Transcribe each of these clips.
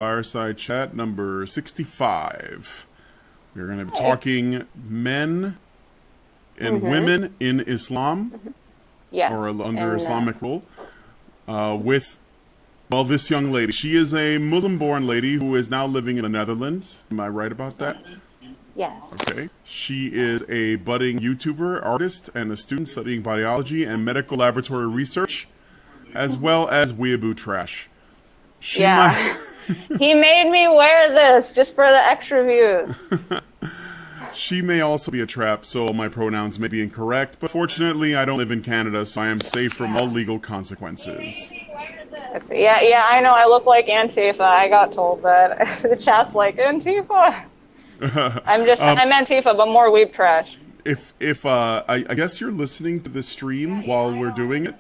Fireside Chat number 65. We're going to be talking men and women in Islam, Yes. or under Islamic rule, with, well, this young lady. She is a Muslim-born lady who is now living in the Netherlands. Am I right about that? Yes. Okay. She is a budding YouTuber, artist, and a student studying biology and medical laboratory research, as well as weeaboo trash. She He made me wear this just for the extra views. She may also be a trap, so my pronouns may be incorrect, but fortunately I don't live in Canada, so I am safe from all legal consequences. Yeah, I know I look like Antifa. I got told that. The chat's like, Antifa. I'm Antifa, but more weeb trash. I guess you're listening to the stream while we're doing it.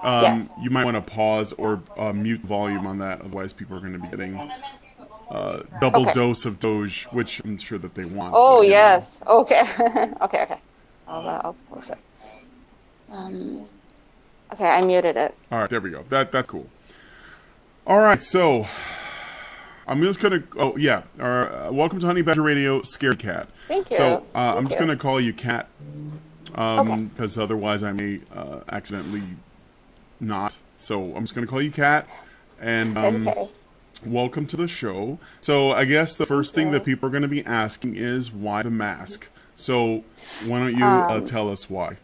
Yes. You might want to pause or mute volume on that, otherwise people are going to be getting double dose of Doge, which I'm sure that they want. Oh, but, yes. Know. Okay. Okay. I'll close it. Okay, I muted it. All right, there we go. That's cool. All right, so I'm just gonna. Oh yeah. Welcome to Honey Badger Radio, Scaredy Cat. Thank you. So I'm just gonna call you Cat, because otherwise I may accidentally not. So I'm just gonna call you Cat, and welcome to the show. So I guess the first thing that people are gonna be asking is why the mask. So why don't you tell us why?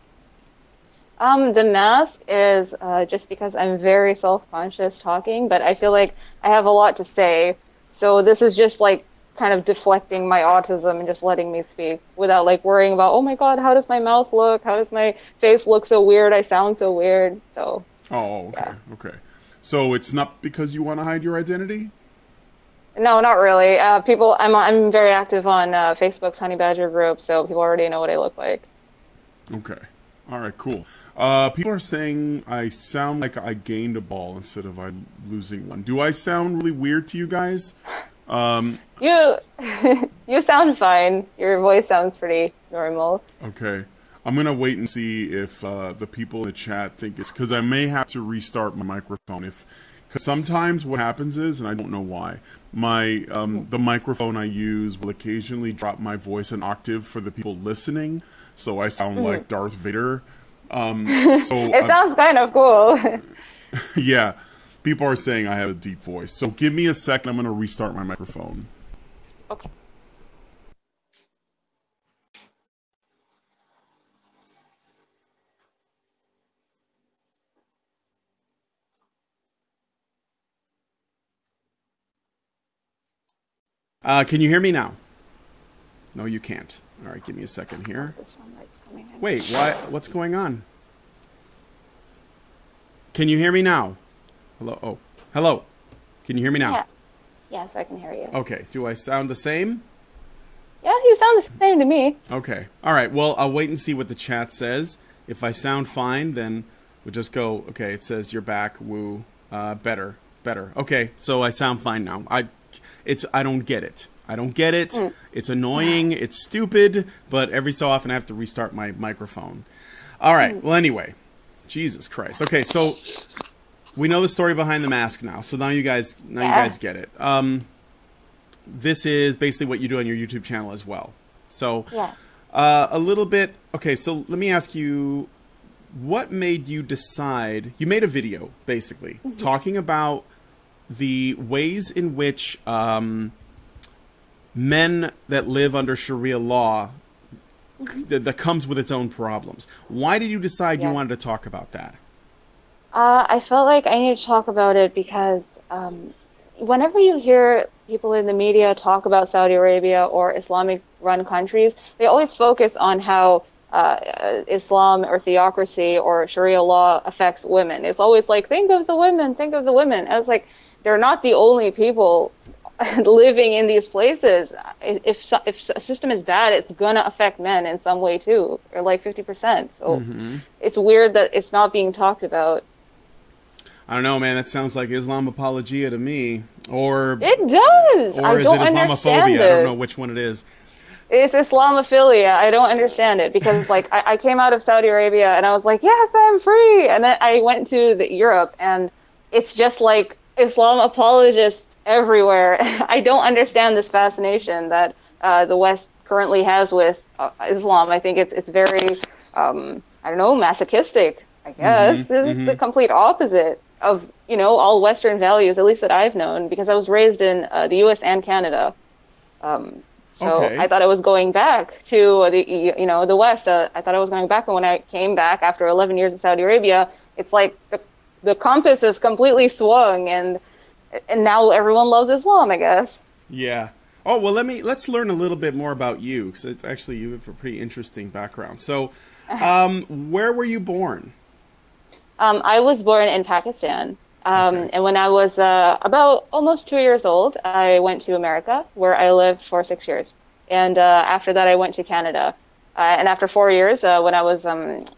The mask is just because I'm very self-conscious talking, but I feel like I have a lot to say. So this is just like kind of deflecting my autism and just letting me speak without like worrying about, oh my God, how does my mouth look? How does my face look so weird? I sound so weird. So. Oh, okay, okay. So it's not because you want to hide your identity? No, not really. I'm very active on Facebook's Honey Badger group, so people already know what I look like. Okay. All right, cool. People are saying I sound like I gained a ball instead of I'm losing one. Do I sound really weird to you guys? You sound fine. Your voice sounds pretty normal. Okay. I'm going to wait and see if the people in the chat think it's because I may have to restart my microphone. Because sometimes what happens is, and I don't know why, the microphone I use will occasionally drop my voice an octave for the people listening, so I sound like Darth Vader. It sounds kind of cool. Yeah, people are saying I have a deep voice. So give me a second. I'm going to restart my microphone. Okay. Can you hear me now? No, you can't. All right, give me a second here. Wait, what's going on? Can you hear me now? Hello? Oh, hello. Can you hear me now? Yeah. Yes, I can hear you. Okay. Do I sound the same? Yeah, you sound the same to me. Okay. All right. Well, I'll wait and see what the chat says. If I sound fine, then we'll just go, okay, it says you're back, woo, better. Okay, so I sound fine now. I don't get it. I don't get it. It's annoying. It's stupid. But every so often I have to restart my microphone. All right. Well, anyway. Jesus Christ. Okay, so we know the story behind the mask now. So now you guys get it. This is basically what you do on your YouTube channel as well. So a little bit. Okay, so let me ask you, what made you decide? You made a video basically talking about the ways in which men that live under Sharia law, that comes with its own problems. Why did you decide you wanted to talk about that? I felt like I needed to talk about it because whenever you hear people in the media talk about Saudi Arabia or Islamic-run countries, they always focus on how Islam or theocracy or Sharia law affects women. It's always like, think of the women, think of the women. And it's like, they're not the only people living in these places. If a system is bad, it's gonna affect men in some way too, or like 50%. So it's weird that it's not being talked about. I don't know, man. That sounds like Islam apologia to me. Or it does. Or is it Islamophobia? I don't know which one it is. It's Islamophilia. I don't understand it because like I came out of Saudi Arabia and I was like, yes, I'm free. And then I went to Europe and it's just like Islam apologists everywhere. I don't understand this fascination that the West currently has with Islam. I think it's very I don't know, masochistic, I guess. This is the complete opposite of, all Western values, at least that I've known, because I was raised in the US and Canada. So Okay. I thought I was going back to the West. I thought I was going back, but when I came back after 11 years in Saudi Arabia, it's like the compass is completely swung, and now everyone loves Islam, I guess. Yeah. Oh, well, let's learn a little bit more about you, because actually you have a pretty interesting background. So, where were you born? I was born in Pakistan. Okay. And when I was about almost 2 years old, I went to America, where I lived for 6 years. And after that, I went to Canada. And after 4 years, when I was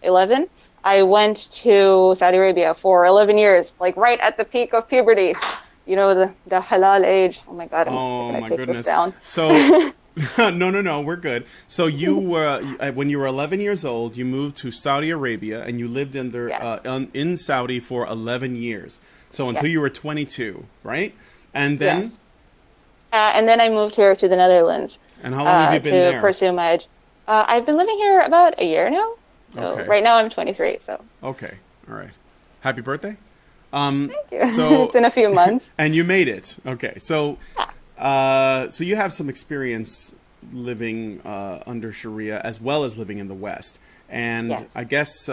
11, I went to Saudi Arabia for 11 years, like right at the peak of puberty. The halal age. Oh my God, I'm Oh gonna my take goodness. this down. So, no, we're good. So you were when you were 11 years old, you moved to Saudi Arabia, and you lived Yes. in Saudi for 11 years. So until Yes. you were 22, right? And then, Yes. And then I moved here to the Netherlands and how long have you been to there? pursue my ed. I've been living here about a year now. So Okay. right now I'm 23. So Okay, all right. Happy birthday. thank you. So It's in a few months. and you made it. Okay, so so you have some experience living under Sharia as well as living in the West. And Yes. I guess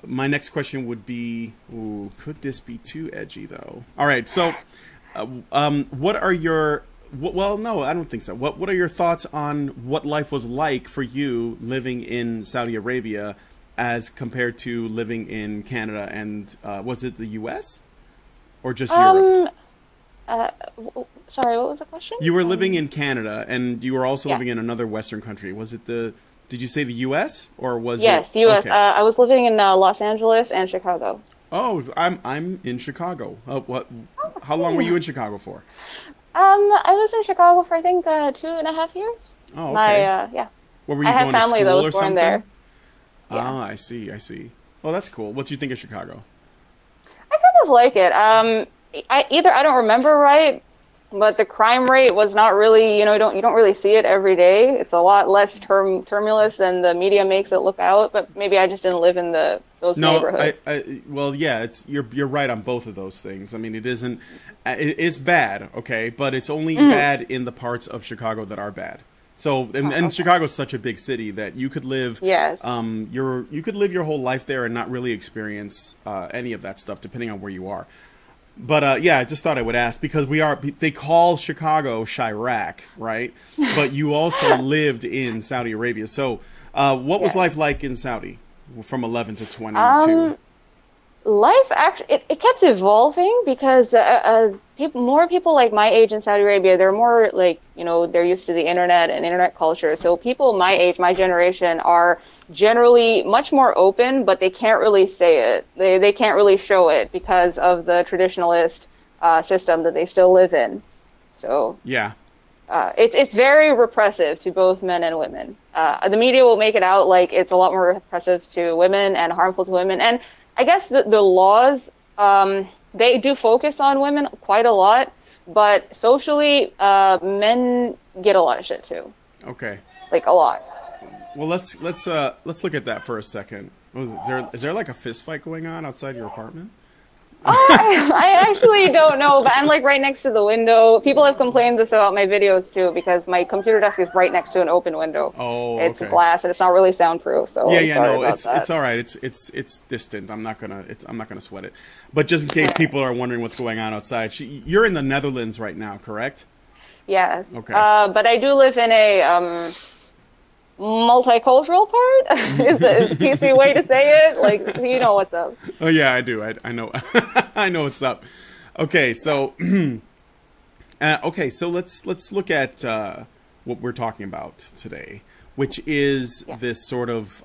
my next question would be, ooh, could this be too edgy though? All right, so what are your well, no, I don't think so. What are your thoughts on what life was like for you living in Saudi Arabia as compared to living in Canada and was it the U.S. or just Europe? Sorry, what was the question? You were living in Canada, and you were also Yeah. living in another Western country. Was it did you say the U.S. or was Yes, it? U.S. Okay. I was living in Los Angeles and Chicago. Oh, I'm in Chicago. How long were you in Chicago for? I was in Chicago for I think 2.5 years. Oh, okay. Yeah. Where were you I have going to family that school was or born something? there. Ah, I see. Well, that's cool. What do you think of Chicago? I kind of like it. I don't remember right, but the crime rate was not really, you don't really see it every day. It's a lot less tumultuous than the media makes it look out. But maybe I just didn't live in those No, neighborhoods. well, yeah, you're right on both of those things. I mean, it's bad, okay, but it's only bad in the parts of Chicago that are bad. So, and Okay. Chicago's such a big city that you could live, Yes. you could live your whole life there and not really experience any of that stuff, depending on where you are. But yeah, I just thought I would ask because they call Chicago Chirac, right? But you also lived in Saudi Arabia. So, what was Yeah. life like in Saudi from 11 to 22? Life actually it kept evolving because more people like my age in Saudi Arabia, they're more like, they're used to the internet and internet culture. So people my age, my generation are generally much more open, but they can't really say it. They can't really show it because of the traditionalist system that they still live in. So Yeah. it's very repressive to both men and women. The media will make it out like it's a lot more repressive to women and harmful to women. And I guess the laws, they do focus on women quite a lot, but socially, men get a lot of shit too. Okay. Like a lot. Well, let's look at that for a second. Is there like a fist fight going on outside your apartment? I actually don't know, but I'm like right next to the window. People have complained this about my videos too because my computer desk is right next to an open window. Oh, It's okay. glass and it's not really soundproof. So I'm sorry no, about it's that. it's all right. It's distant. I'm not gonna sweat it. But just in case people are wondering what's going on outside, you're in the Netherlands right now, correct? Yes. Okay. But I do live in a multicultural part is the PC way to say it. Like, you know what's up. Oh yeah, I do. I know. I know what's up. Okay, so so let's look at what we're talking about today, which is this sort of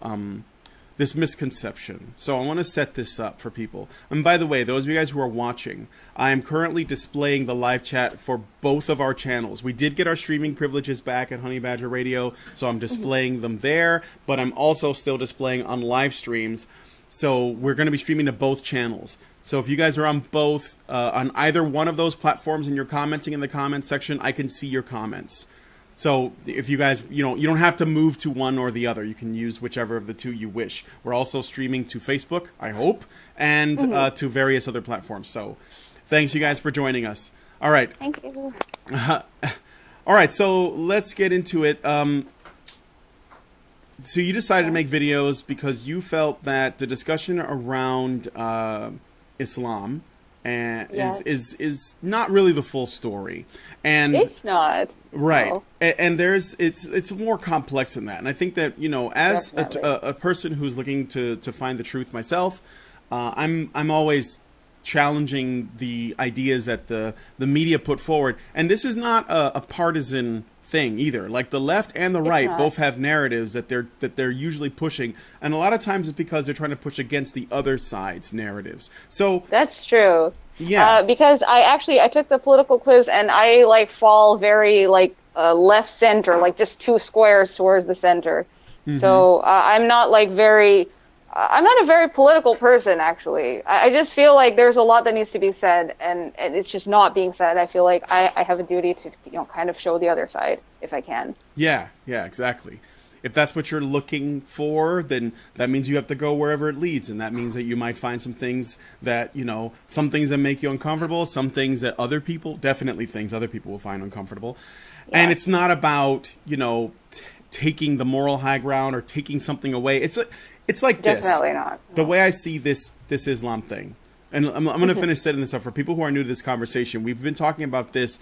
this misconception. So I want to set this up for people. And by the way, those of you guys who are watching, I am currently displaying the live chat for both of our channels. We did get our streaming privileges back at Honey Badger Radio, so I'm displaying them there, but I'm also still displaying on live streams. So we're going to be streaming to both channels. So if you guys are on both, on either one of those platforms and you're commenting in the comments section, I can see your comments. So if you guys, you don't have to move to one or the other. You can use whichever of the two you wish. We're also streaming to Facebook, I hope, and to various other platforms. So thanks, you guys, for joining us. All right. Thank you. All right, so let's get into it. So you decided to make videos because you felt that the discussion around Islam is not really the full story, and it's not right. No. And it's more complex than that. And I think that as a person who's looking to find the truth myself, I'm always challenging the ideas that the media put forward. And this is not a partisan thing either. Like the left and the right both have narratives that they're usually pushing, and a lot of times it's because they're trying to push against the other side's narratives. So that's true. Yeah. Because I took the political quiz, and I fall very left center, just 2 squares towards the center. So I'm not I'm not a very political person, actually. I just feel like there's a lot that needs to be said, and it's just not being said. I feel like I have a duty to, kind of show the other side if I can. Yeah, exactly. If that's what you're looking for, then that means you have to go wherever it leads, and that means that you might find some things that, some things that make you uncomfortable, some things that definitely things other people will find uncomfortable. Yeah. And it's not about, taking the moral high ground or taking something away. It's like definitely this. Not. The way I see this Islam thing, and I'm going to finish setting this up for people who are new to this conversation. We've been talking about this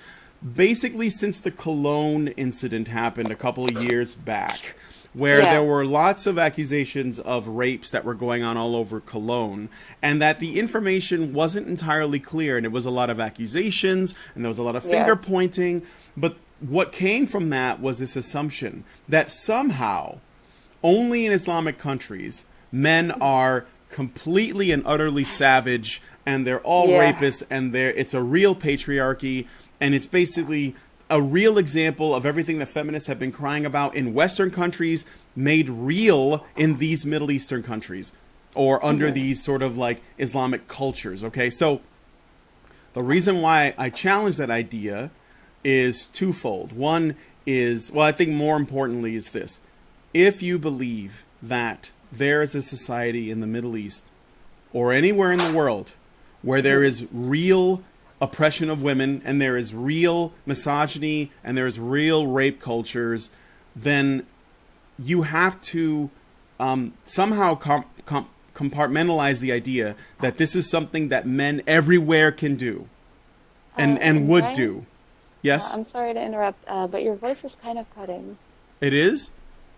basically since the Cologne incident happened a couple of years back, where there were lots of accusations of rapes that were going on all over Cologne, and that the information wasn't entirely clear, and it was a lot of accusations, and there was a lot of finger pointing. But what came from that was this assumption that somehow only in Islamic countries, men are completely and utterly savage, and they're all rapists, and it's a real patriarchy, and it's basically a real example of everything that feminists have been crying about in Western countries made real in these Middle Eastern countries, or under these sort of Islamic cultures, okay? So the reason why I challenge that idea is twofold. One is, well, I think more importantly is this. If you believe that there is a society in the Middle East or anywhere in the world where there is real oppression of women, and there is real misogyny, and there is real rape cultures, then you have to somehow compartmentalize the idea that this is something that men everywhere can do and would do. Yes? I'm sorry to interrupt, but your voice is kind of cutting. It is?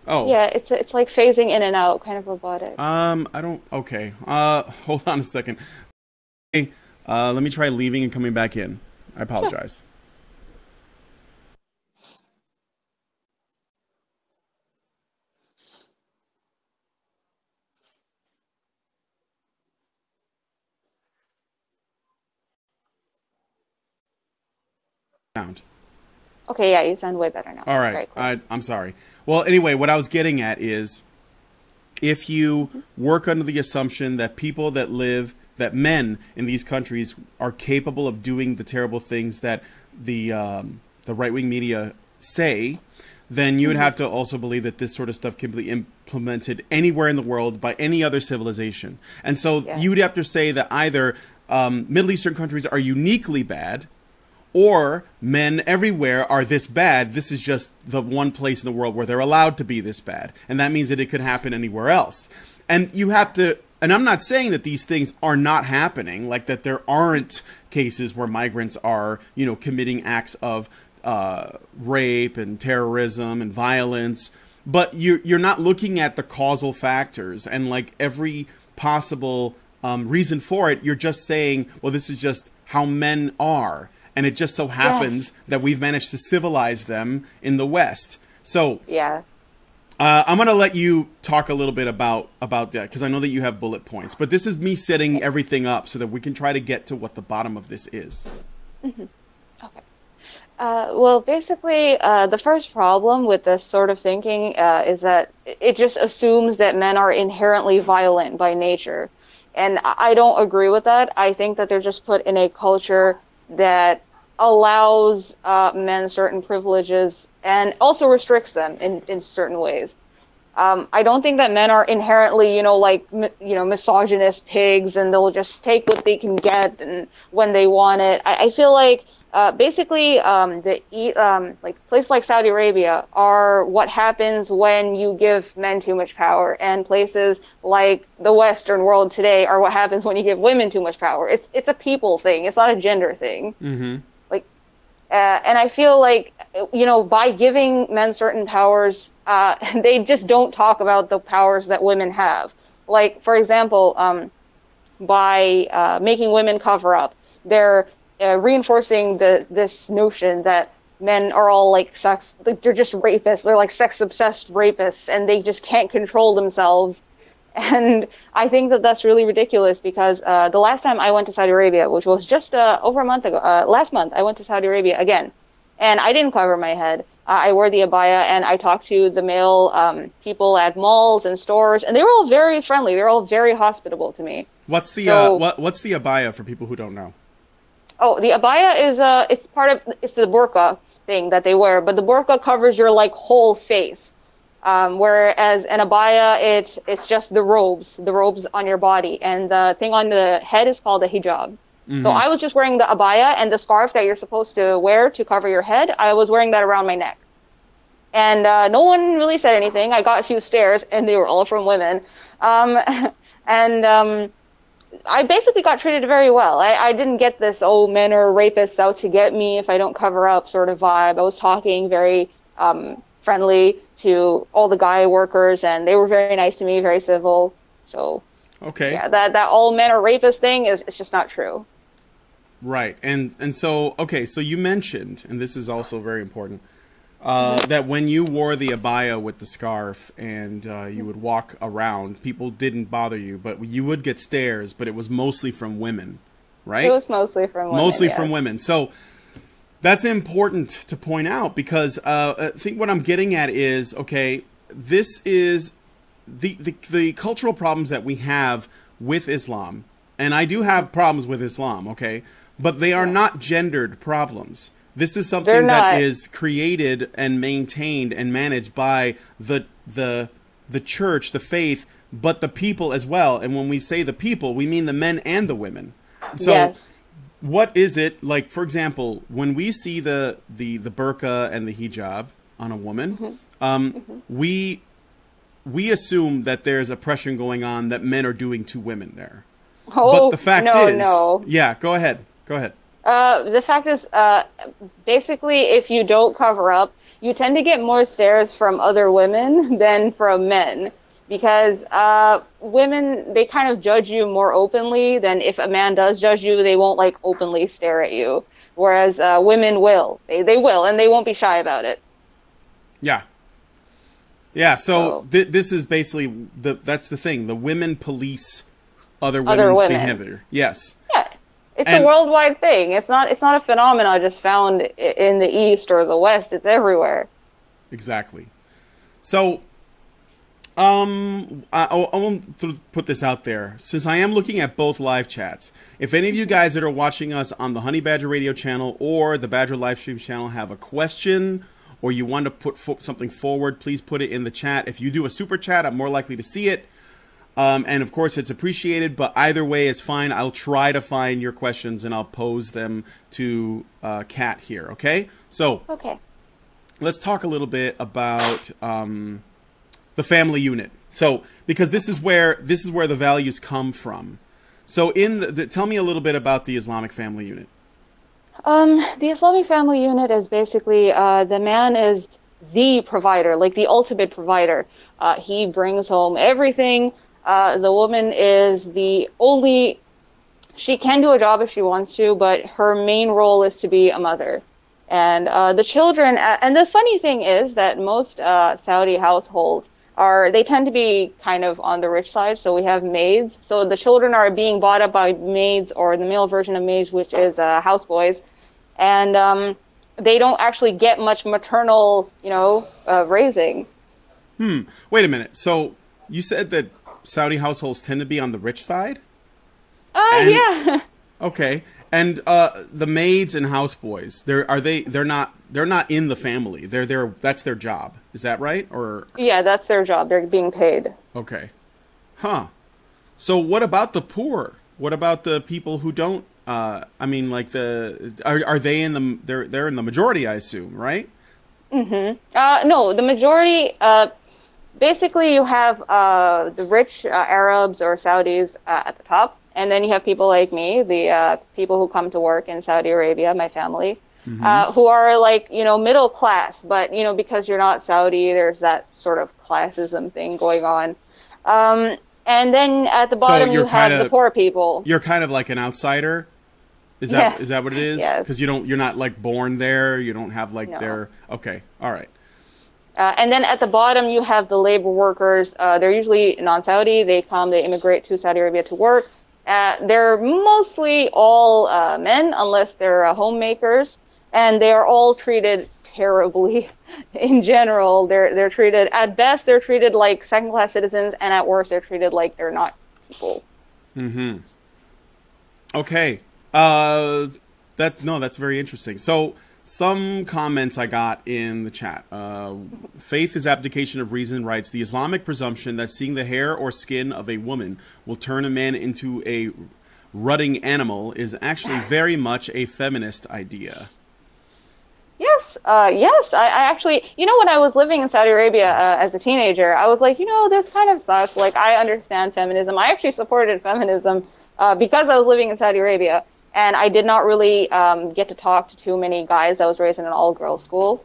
Oh. Yeah, it's like phasing in and out, kind of robotic. Okay. Hold on a second. Okay, let me try leaving and coming back in. I apologize. Sound. Okay, yeah, you sound way better now. All right. I'm sorry. Well, anyway, what I was getting at is if you work under the assumption that that men in these countries are capable of doing the terrible things that the right-wing media say, then you would have to also believe that this sort of stuff can be implemented anywhere in the world by any other civilization. And so you would have to say that either Middle Eastern countries are uniquely bad, or men everywhere are this bad. This is just the one place in the world where they're allowed to be this bad. And that means that it could happen anywhere else. And you have to, and I'm not saying that these things are not happening, like that there aren't cases where migrants are, committing acts of rape and terrorism and violence. But you're not looking at the causal factors and every possible reason for it. You're just saying, well, this is just how men are. And it just so happens that we've managed to civilize them in the West. So I'm going to let you talk a little bit about that, because I know that you have bullet points. But this is me setting everything up so that we can try to get to what the bottom of this is. Okay. Well, basically, the first problem with this sort of thinking is that it just assumes that men are inherently violent by nature. And I don't agree with that. I think that they're just put in a culture that allows men certain privileges and also restricts them in certain ways. I don't think that men are inherently, misogynist pigs, and they'll just take what they can get and when they want it. I feel like basically like places like Saudi Arabia are what happens when you give men too much power, and places like the Western world today are what happens when you give women too much power. It's a people thing. It's not a gender thing. Mm-hmm. And I feel like, by giving men certain powers, they just don't talk about the powers that women have. Like, for example, by making women cover up, they're reinforcing this notion that men are all like they're just rapists. They're like sex-obsessed rapists, and they just can't control themselves. And I think that that's really ridiculous, because the last time I went to Saudi Arabia, which was just over a month ago, last month, I went to Saudi Arabia again. And I didn't cover my head. I wore the abaya, and I talked to the male people at malls and stores, and they were all very friendly. They were all very hospitable to me. What's the what's the abaya for people who don't know? Oh, the abaya is it's the burqa thing that they wear, but the burqa covers your like whole face. Whereas an abaya, it's just the robes on your body, and the thing on the head is called a hijab. Mm-hmm. So I was just wearing the abaya, and the scarf that you're supposed to wear to cover your head, I was wearing that around my neck. And no one really said anything. I got a few stares, and they were all from women. I basically got treated very well. I didn't get this, oh, men are rapists out to get me if I don't cover up sort of vibe. I was talking very friendly to all the guy workers, and they were very nice to me, very civil. So, okay, yeah, that all men are rapists thing is just not true. Right, and so okay, so you mentioned, and this is also very important, that when you wore the abaya with the scarf and you would walk around, people didn't bother you, but you would get stares, but it was mostly from women, right? It was mostly from women. Mostly from women. So that's important to point out, because I think what I'm getting at is, okay, this is the cultural problems that we have with Islam, and I do have problems with Islam, okay, but they are not gendered problems. This is something that is created and maintained and managed by the church, the faith, but the people as well. And when we say the people, we mean the men and the women. So yes. What is it like? For example, when we see the burqa and the hijab on a woman, we assume that there's oppression going on that men are doing to women there. Oh, but the fact is, yeah, go ahead. The fact is, basically, if you don't cover up, you tend to get more stares from other women than from men, because women, they kind of judge you more openly than if a man does judge you, they won't like openly stare at you. Whereas women will. They will, and they won't be shy about it. Yeah. Yeah, so this is basically, that's the thing. The women police other women's behavior. Yes. Yeah. It's a worldwide thing. It's not a phenomenon just found in the East or the West. It's everywhere. Exactly. So, I want to put this out there. Since I am looking at both live chats, if any of you guys that are watching us on the Honey Badger Radio channel or the Badger Livestream channel have a question, or you want to put something forward, please put it in the chat. If you do a super chat, I'm more likely to see it. And of course, it's appreciated, but either way is fine. I'll try to find your questions and I'll pose them to Kat here, okay? So, let's talk a little bit about the family unit. So, because this is where the values come from. So, tell me a little bit about the Islamic family unit. The Islamic family unit is basically the man is the provider, like the ultimate provider. He brings home everything. The woman is she can do a job if she wants to, but her main role is to be a mother. And the children, and the funny thing is that most Saudi households they tend to be kind of on the rich side, so we have maids. So the children are being brought up by maids, or the male version of maids, which is houseboys. And they don't actually get much maternal, raising. Wait a minute. So you said that Saudi households tend to be on the rich side? And Yeah. okay, and the maids and houseboys, they're not in the family. That's their job. Is that right? Or Yeah, that's their job. They're being paid. okay, huh? So what about the poor? What about the people who don't? I mean, like are they in the? They're in the majority, I assume, right? No, the majority. Basically, you have the rich Arabs or Saudis at the top, and then you have people like me, the people who come to work in Saudi Arabia, my family, who are like, middle class. But, because you're not Saudi, there's that sort of classism thing going on. And then at the bottom, you have the poor people. You're kind of like an outsider. Is that what it is? Yes. Because you're not like born there. You don't have like No. Okay, all right. And then at the bottom, you have the labor workers. They're usually non-Saudi. They immigrate to Saudi Arabia to work. They're mostly all men, unless they're homemakers, and they are all treated terribly. In general, they're treated, at best, they're treated like second-class citizens, and at worst, they're treated like they're not people. Mm-hmm. Okay. That's very interesting. So some comments I got in the chat. Faith is abdication of reason writes, the Islamic presumption that seeing the hair or skin of a woman will turn a man into a rutting animal is actually very much a feminist idea. Yes, yes. I actually, when I was living in Saudi Arabia as a teenager, I was like, this kind of sucks. Like, I understand feminism. I actually supported feminism because I was living in Saudi Arabia. And I did not really get to talk to too many guys. I was raised in an all-girls school.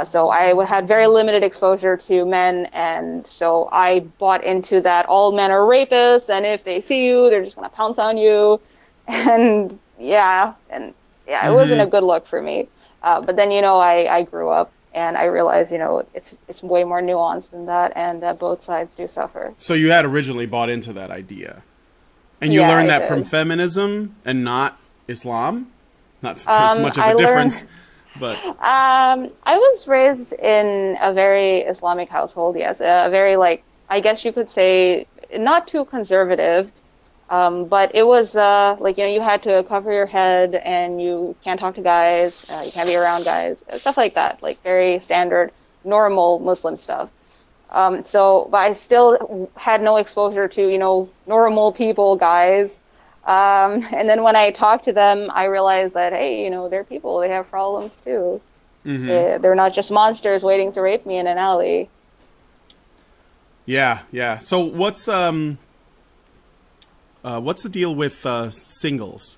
So I had very limited exposure to men. And so I bought into that all men are rapists. And if they see you, they're just going to pounce on you. And yeah, it wasn't a good look for me. But then, I grew up and I realized, it's way more nuanced than that. And that both sides do suffer. So you had originally bought into that idea. And you learned that from feminism and not Islam? Not that there's much of a difference, but... I was raised in a very Islamic household, yes. A very, I guess you could say, not too conservative, but it was, you had to cover your head and you can't talk to guys, you can't be around guys, stuff like that, like very standard, normal Muslim stuff. But I still had no exposure to, normal people, guys. And then when I talked to them, I realized that, hey, they're people. They have problems too. Mm-hmm. They're not just monsters waiting to rape me in an alley. Yeah, yeah. So what's the deal with singles?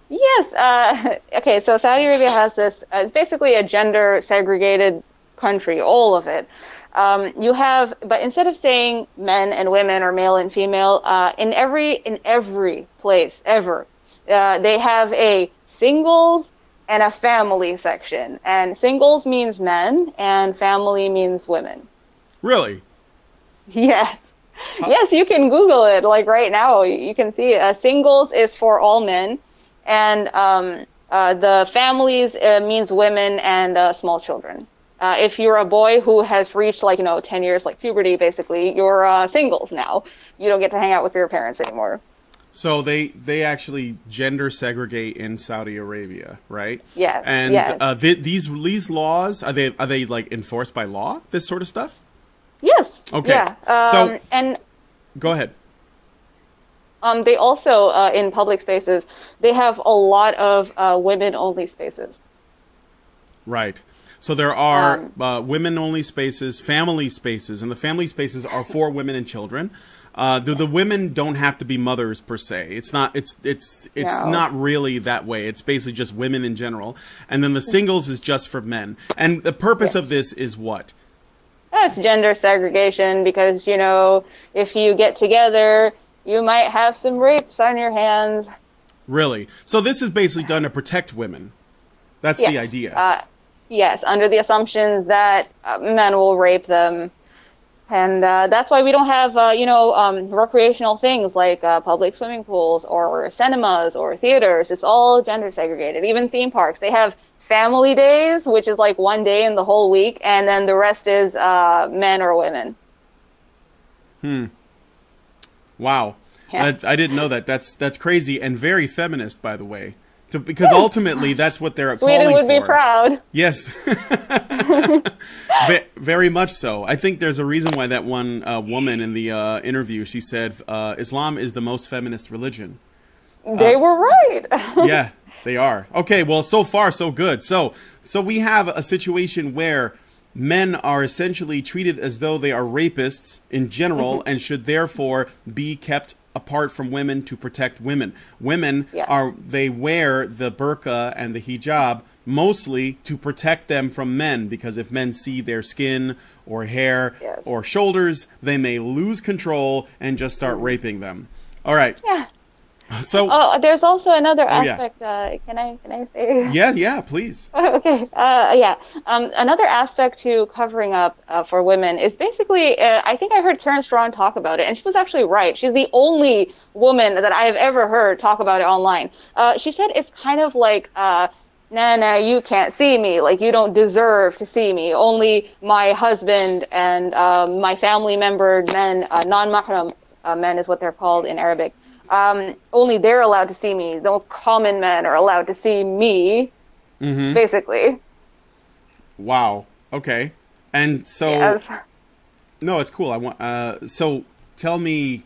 Yes. Okay, so Saudi Arabia has this, it's basically a gender segregated country, all of it. But instead of saying men and women or male and female, in every place ever, they have a singles and a family section. And singles means men and family means women. Really? Yes. Huh? Yes, you can Google it. Like right now, you can see singles is for all men, and the families means women and small children. If you're a boy who has reached 10 years, like puberty, basically, you're singles now. You don't get to hang out with your parents anymore. So they actually gender segregate in Saudi Arabia, right? Yeah. And yes. These laws, are they like enforced by law? This sort of stuff? Yes. Okay. Yeah. And go ahead. They also in public spaces they have a lot of women-only spaces. Right. So there are women-only spaces, family spaces, and the family spaces are for women and children. The women don't have to be mothers per se. It's not. It's No. not really that way. It's basically just women in general, and then the singles is just for men. And the purpose of this is what? That's gender segregation because if you get together, you might have some rapes on your hands. Really? So this is basically done to protect women. That's the idea. Yes, under the assumption that men will rape them. And that's why we don't have, recreational things like public swimming pools or cinemas or theaters. It's all gender segregated. Even theme parks, they have family days, which is like one day in the whole week, and then the rest is men or women. Wow. Yeah. I didn't know that. That's crazy and very feminist, by the way. Because ultimately, that's what they're Sweden calling would for. be proud. Yes, very much so. I think there's a reason why that one woman in the interview, she said, Islam is the most feminist religion. They were right. Yeah, they are. Okay, well, so far so good. So we have a situation where men are essentially treated as though they are rapists in general and should therefore be kept apart from women to protect women. Women they wear the burqa and the hijab mostly to protect them from men, because if men see their skin or hair or shoulders, they may lose control and just start raping them. All right. Yeah. So there's also another aspect. Can I say? Yeah, please. Okay. Another aspect to covering up for women is basically, I think I heard Karen Strawn talk about it, and she was actually right. She's the only woman that I have ever heard talk about it online. She said it's kind of like, nah, you can't see me. Like, you don't deserve to see me. Only my husband and my family member men, non-mahram men is what they're called in Arabic. Only they're allowed to see me. No common men are allowed to see me, basically. Wow. Okay. And so, no, it's cool. I want. So tell me.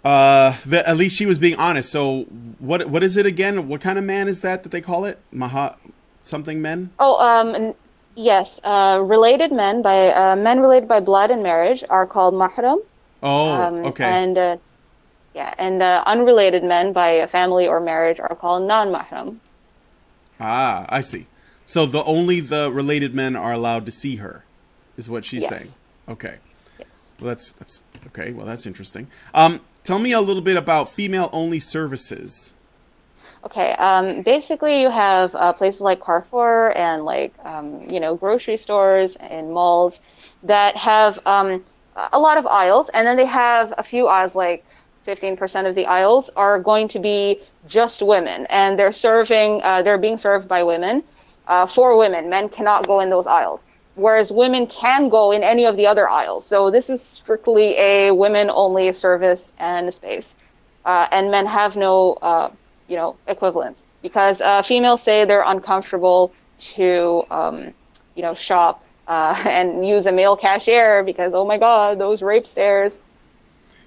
At least she was being honest. So what is it again? What kind of man is that they call it? Something men? Oh, yes. Related men by men related by blood and marriage are called mahram. Oh, okay. And unrelated men by family or marriage are called non-mahram. Ah, I see. So only the related men are allowed to see her, is what she's saying. Okay. Yes. Well, that's okay. Well, that's interesting. Tell me a little bit about female-only services. Okay. Basically, you have places like Carrefour and grocery stores and malls that have a lot of aisles, and then they have a few aisles, like 15% of the aisles are going to be just women, and they're being served by women, for women. Men cannot go in those aisles, whereas women can go in any of the other aisles. So this is strictly a women-only service and space, and men have no, equivalents, because females say they're uncomfortable to, shop and use a male cashier because, oh my God, those rape stares.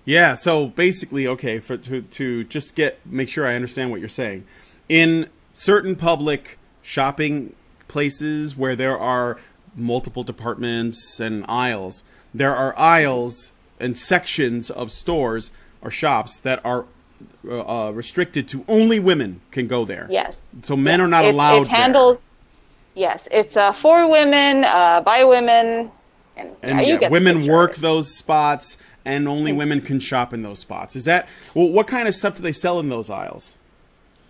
Yeah, so basically, okay, to just make sure I understand what you're saying. In certain public shopping places where there are multiple departments and aisles, there are aisles and sections of stores or shops that are restricted to only women can go there. Yes. So men are not allowed it's handled there. Yes, it's for women, by women. And women work those spots, and only women can shop in those spots. Is that, what kind of stuff do they sell in those aisles?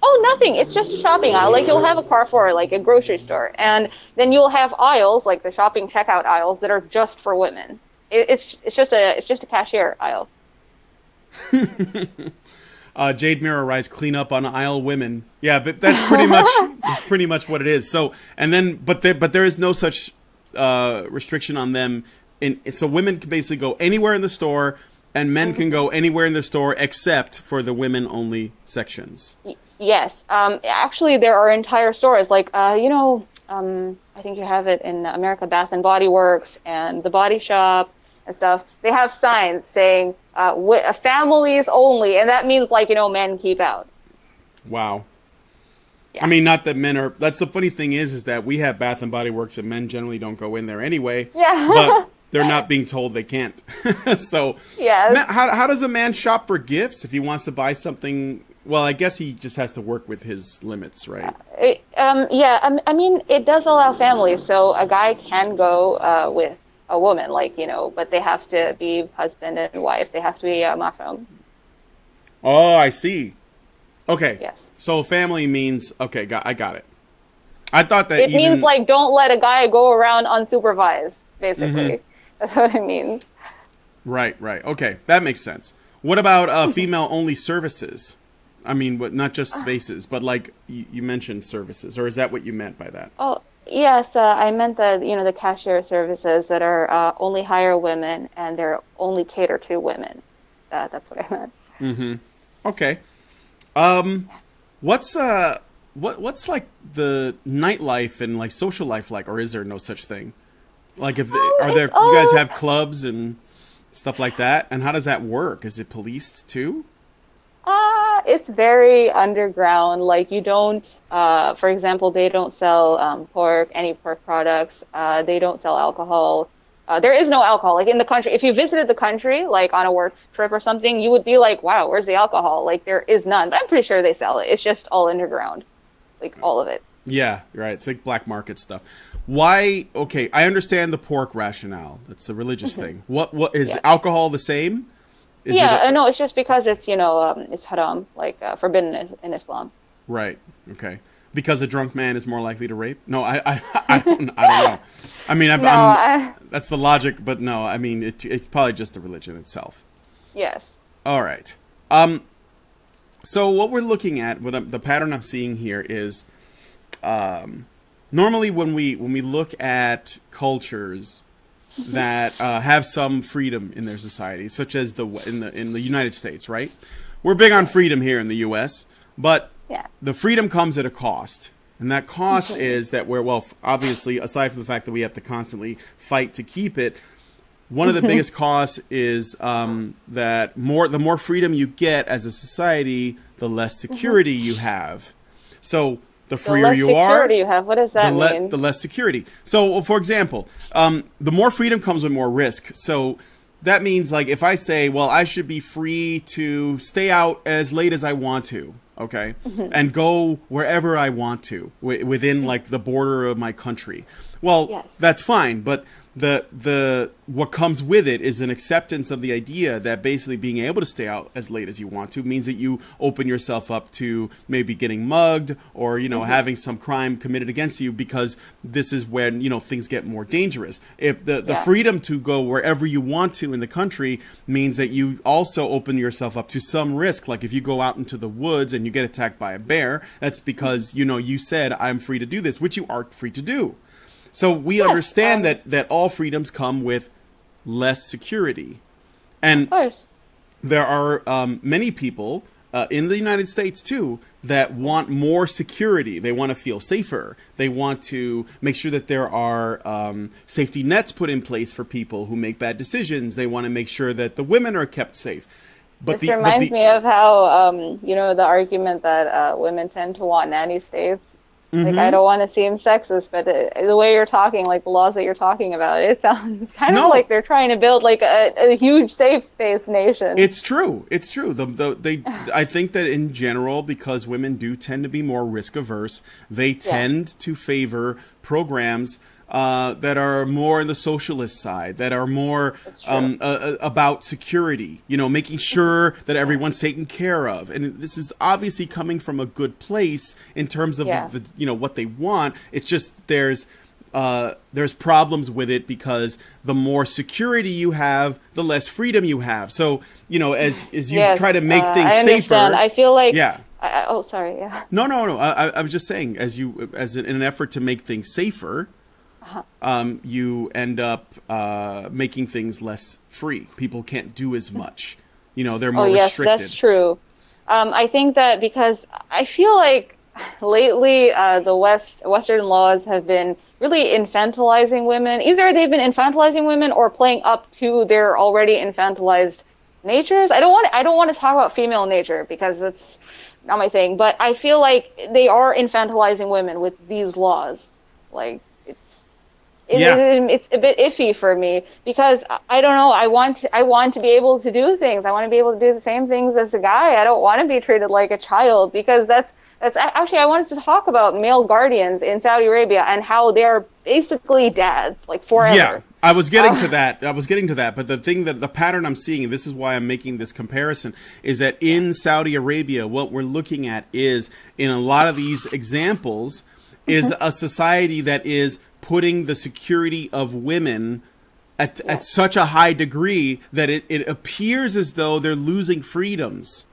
Oh, nothing. It's just a shopping aisle. Like, you'll have a Carrefour, like a grocery store, and then you'll have aisles, like the shopping checkout aisles, that are just for women. It's just a cashier aisle. Jade Mirror writes, "Clean up on aisle women." Yeah, but that's pretty much what it is. So, and then, but there is no such restriction on them. So women can basically go anywhere in the store, and men can go anywhere in the store except for the women-only sections. Yes. Actually, there are entire stores, like, I think you have it in America, Bath and Body Works and The Body Shop and stuff. They have signs saying families only, and that means, men keep out. Wow. Yeah. I mean, not that men are... That's the funny thing is that we have Bath and Body Works, and men generally don't go in there anyway. Yeah. But they're not being told they can't. So, yes. How does a man shop for gifts if he wants to buy something? Well, I guess he just has to work with his limits, right? I mean, it does allow families, so a guy can go with a woman, but they have to be husband and wife. They have to be mahram. Oh, I see. Okay. Yes. So family means, okay, I got it. I thought that it means, don't let a guy go around unsupervised, basically. That's what it means. Right. Okay, that makes sense. What about female-only services? I mean, not just spaces, but you mentioned services, or is that what you meant by that? Oh, yes, I meant the cashier services that are only hire women, and they're only cater to women. that. That's what I meant. Mm-hmm. Okay. What's what's like the nightlife and like social life like, or is there no such thing? Like, if are there, you guys have clubs and stuff like that, and how does that work? Is it policed too? It's very underground. Like you don't, for example, they don't sell pork, any pork products. They don't sell alcohol. There is no alcohol. Like in the country, if you visited the country, like on a work trip or something, you would be like, wow, where's the alcohol? Like there is none, but I'm pretty sure they sell it. It's just all underground, like all of it. Yeah, right. It's like black market stuff. Why? Okay, I understand the pork rationale. That's a religious thing. What is alcohol the same? Is no, it's just because it's, it's haram, like forbidden in Islam. Right. Okay. Because a drunk man is more likely to rape? No, I don't know. I mean, that's the logic, but no, I mean, it's probably just the religion itself. Yes. All right. So what we're looking at, the pattern I'm seeing here is, normally when we look at cultures that have some freedom in their society, such as in the United States, right? We're big on freedom here in the U.S., but the freedom comes at a cost. And that cost is that obviously, aside from the fact that we have to constantly fight to keep it, one of the biggest costs is that the more freedom you get as a society, the less security you have. So the freer you are, security you have. What does that mean? The less security. So, for example, the more freedom comes with more risk. So that means, like, if I say, well, I should be free to stay out as late as I want to, okay, and go wherever I want to within, like, the border of my country. Well, that's fine, but what comes with it is an acceptance of the idea that basically being able to stay out as late as you want to means that you open yourself up to maybe getting mugged or, having some crime committed against you, because this is when, things get more dangerous. If the freedom to go wherever you want to in the country means that you also open yourself up to some risk. Like if you go out into the woods and you get attacked by a bear, that's because, you said I'm free to do this, which you are free to do. So we understand that all freedoms come with less security. And of course, there are many people in the United States, too, that want more security. They want to feel safer. They want to make sure that there are safety nets put in place for people who make bad decisions. They want to make sure that the women are kept safe. But this reminds me of how, the argument that women tend to want nanny states. Like, I don't want to seem sexist, but the way you're talking, like the laws that you're talking about, it sounds kind of like they're trying to build like a huge safe space nation. It's true. It's true. I think that in general, because women do tend to be more risk averse, they tend to favor programs that are more on the socialist side, that are more about security, making sure that everyone's taken care of. And this is obviously coming from a good place in terms of what they want. It's just there's problems with it because the more security you have, the less freedom you have. So, as you try to make things I understand. safer. I feel like sorry. No. I was just saying, as in an effort to make things safer, you end up making things less free. People can't do as much. They're more restricted. That's true. I think that because I feel like lately the Western laws have been really infantilizing women. Either they've been infantilizing women or playing up to their already infantilized natures. I don't want to talk about female nature because that's not my thing. But I feel like they are infantilizing women with these laws. Like, it's a bit iffy for me because I don't know. I want to be able to do things. I want to be able to do the same things as a guy. I don't want to be treated like a child because that's actually, I wanted to talk about male guardians in Saudi Arabia and how they're basically dads, like forever. Yeah, I was getting to that. But the pattern I'm seeing, and this is why I'm making this comparison, is that in Saudi Arabia, what we're looking at is, in a lot of these examples, is a society that is putting the security of women at such a high degree that it appears as though they're losing freedoms.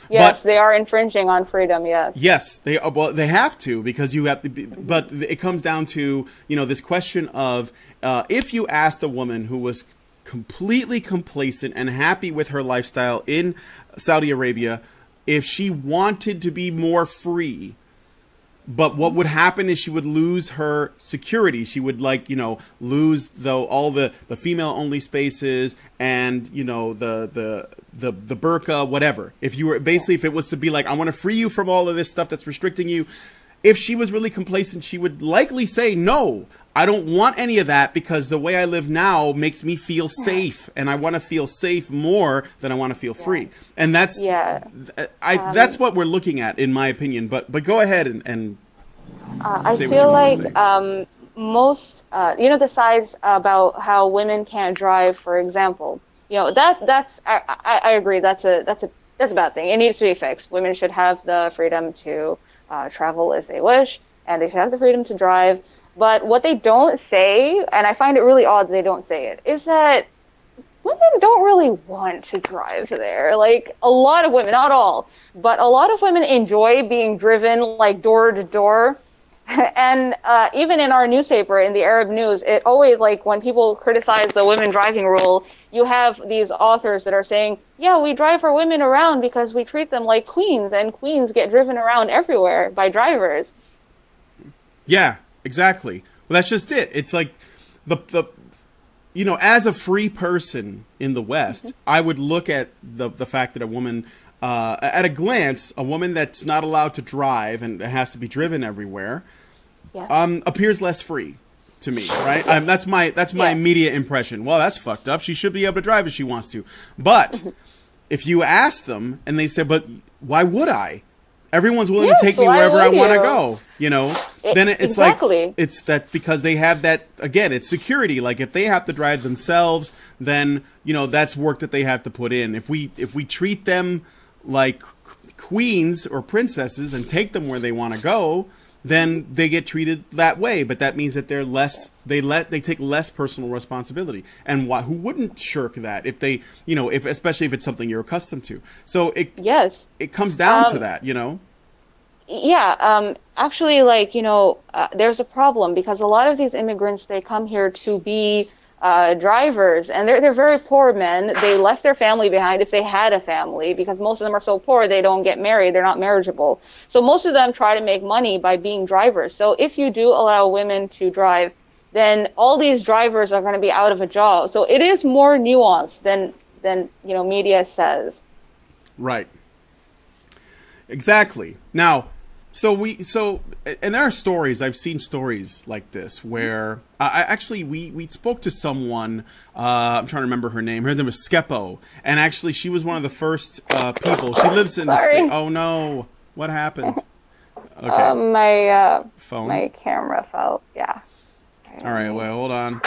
Yes, they are infringing on freedom. Yes, they have to, because you have to be, but it comes down to this question of if you asked a woman who was completely complacent and happy with her lifestyle in Saudi Arabia if she wanted to be more free. But what would happen is she would lose her security. She would, like, you know, lose all the female only spaces and, you know, the burqa, whatever. If you were basically, if it was to be like, I want to free you from all of this stuff that's restricting you. If she was really complacent, she would likely say, no, I don't want any of that because the way I live now makes me feel safe, and I want to feel safe more than I want to feel free. And that's that's what we're looking at, in my opinion. But go ahead and I feel like most you know, the sides about how women can't drive, for example, you know, that's I agree, that's a bad thing. It needs to be fixed. Women should have the freedom to travel as they wish, and they should have the freedom to drive. But what they don't say, and I find it really odd that they don't say it, is that women don't really want to drive there. Like, a lot of women, not all, but a lot of women enjoy being driven, like, door to door. And even in our newspaper, in the Arab news, it always, like, when people criticize the women driving rule, you have these authors that are saying, yeah, we drive our women around because we treat them like queens, and queens get driven around everywhere by drivers. Yeah, exactly. Well, that's just it. It's like the you know, as a free person in the West, I would look at the fact that a woman, at a glance, a woman that's not allowed to drive and has to be driven everywhere, appears less free to me, right? That's my immediate impression. Well, that's fucked up. She should be able to drive if she wants to. But if you ask them and they say, but why would I? Everyone's willing to take me wherever I want to go, you know? Then it's like, it's that because they have that, again, it's security. Like, if they have to drive themselves, then, you know, that's work that they have to put in. If we treat them like queens or princesses and take them where they want to go, then they get treated that way. But that means that they're less, they take less personal responsibility. And who wouldn't shirk that if they, you know, especially if it's something you're accustomed to. So it comes down to that, you know? Yeah, actually, like, you know, there's a problem because a lot of these immigrants, they come here to be drivers, and they're very poor men. They left their family behind if they had a family, because most of them are so poor they don't get married, they're not marriageable. So most of them try to make money by being drivers. So if you do allow women to drive, then all these drivers are going to be out of a job. So it is more nuanced than you know, media says. Right. Exactly. Now, and there are stories, I've seen stories like this where we spoke to someone, I'm trying to remember her name. Her name was Skepo, and actually she was one of the first people. She lives in the state. Oh no, what happened? Okay. My phone. My camera fell. Yeah. All right, well, hold on.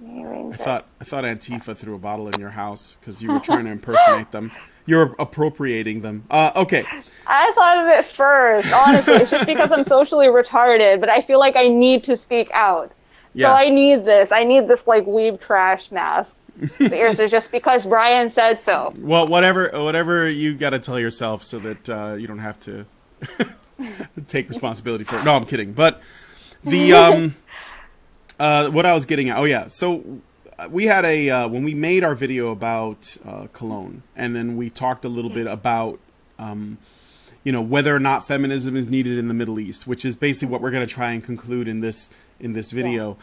I thought Antifa threw a bottle in your house because you were trying to impersonate them. You're appropriating them. Okay. I thought of it first. Honestly, it's just because I'm socially retarded, but I feel like I need to speak out. Yeah. So I need this. Like weeb trash mask. The ears are just because Brian said so. Well, whatever you got to tell yourself so that you don't have to take responsibility for it. No, I'm kidding. But the what I was getting at. Oh yeah. So we had when we made our video about cologne, and then we talked a little bit about you know, whether or not feminism is needed in the Middle East, which is basically what we're going to try and conclude in this video.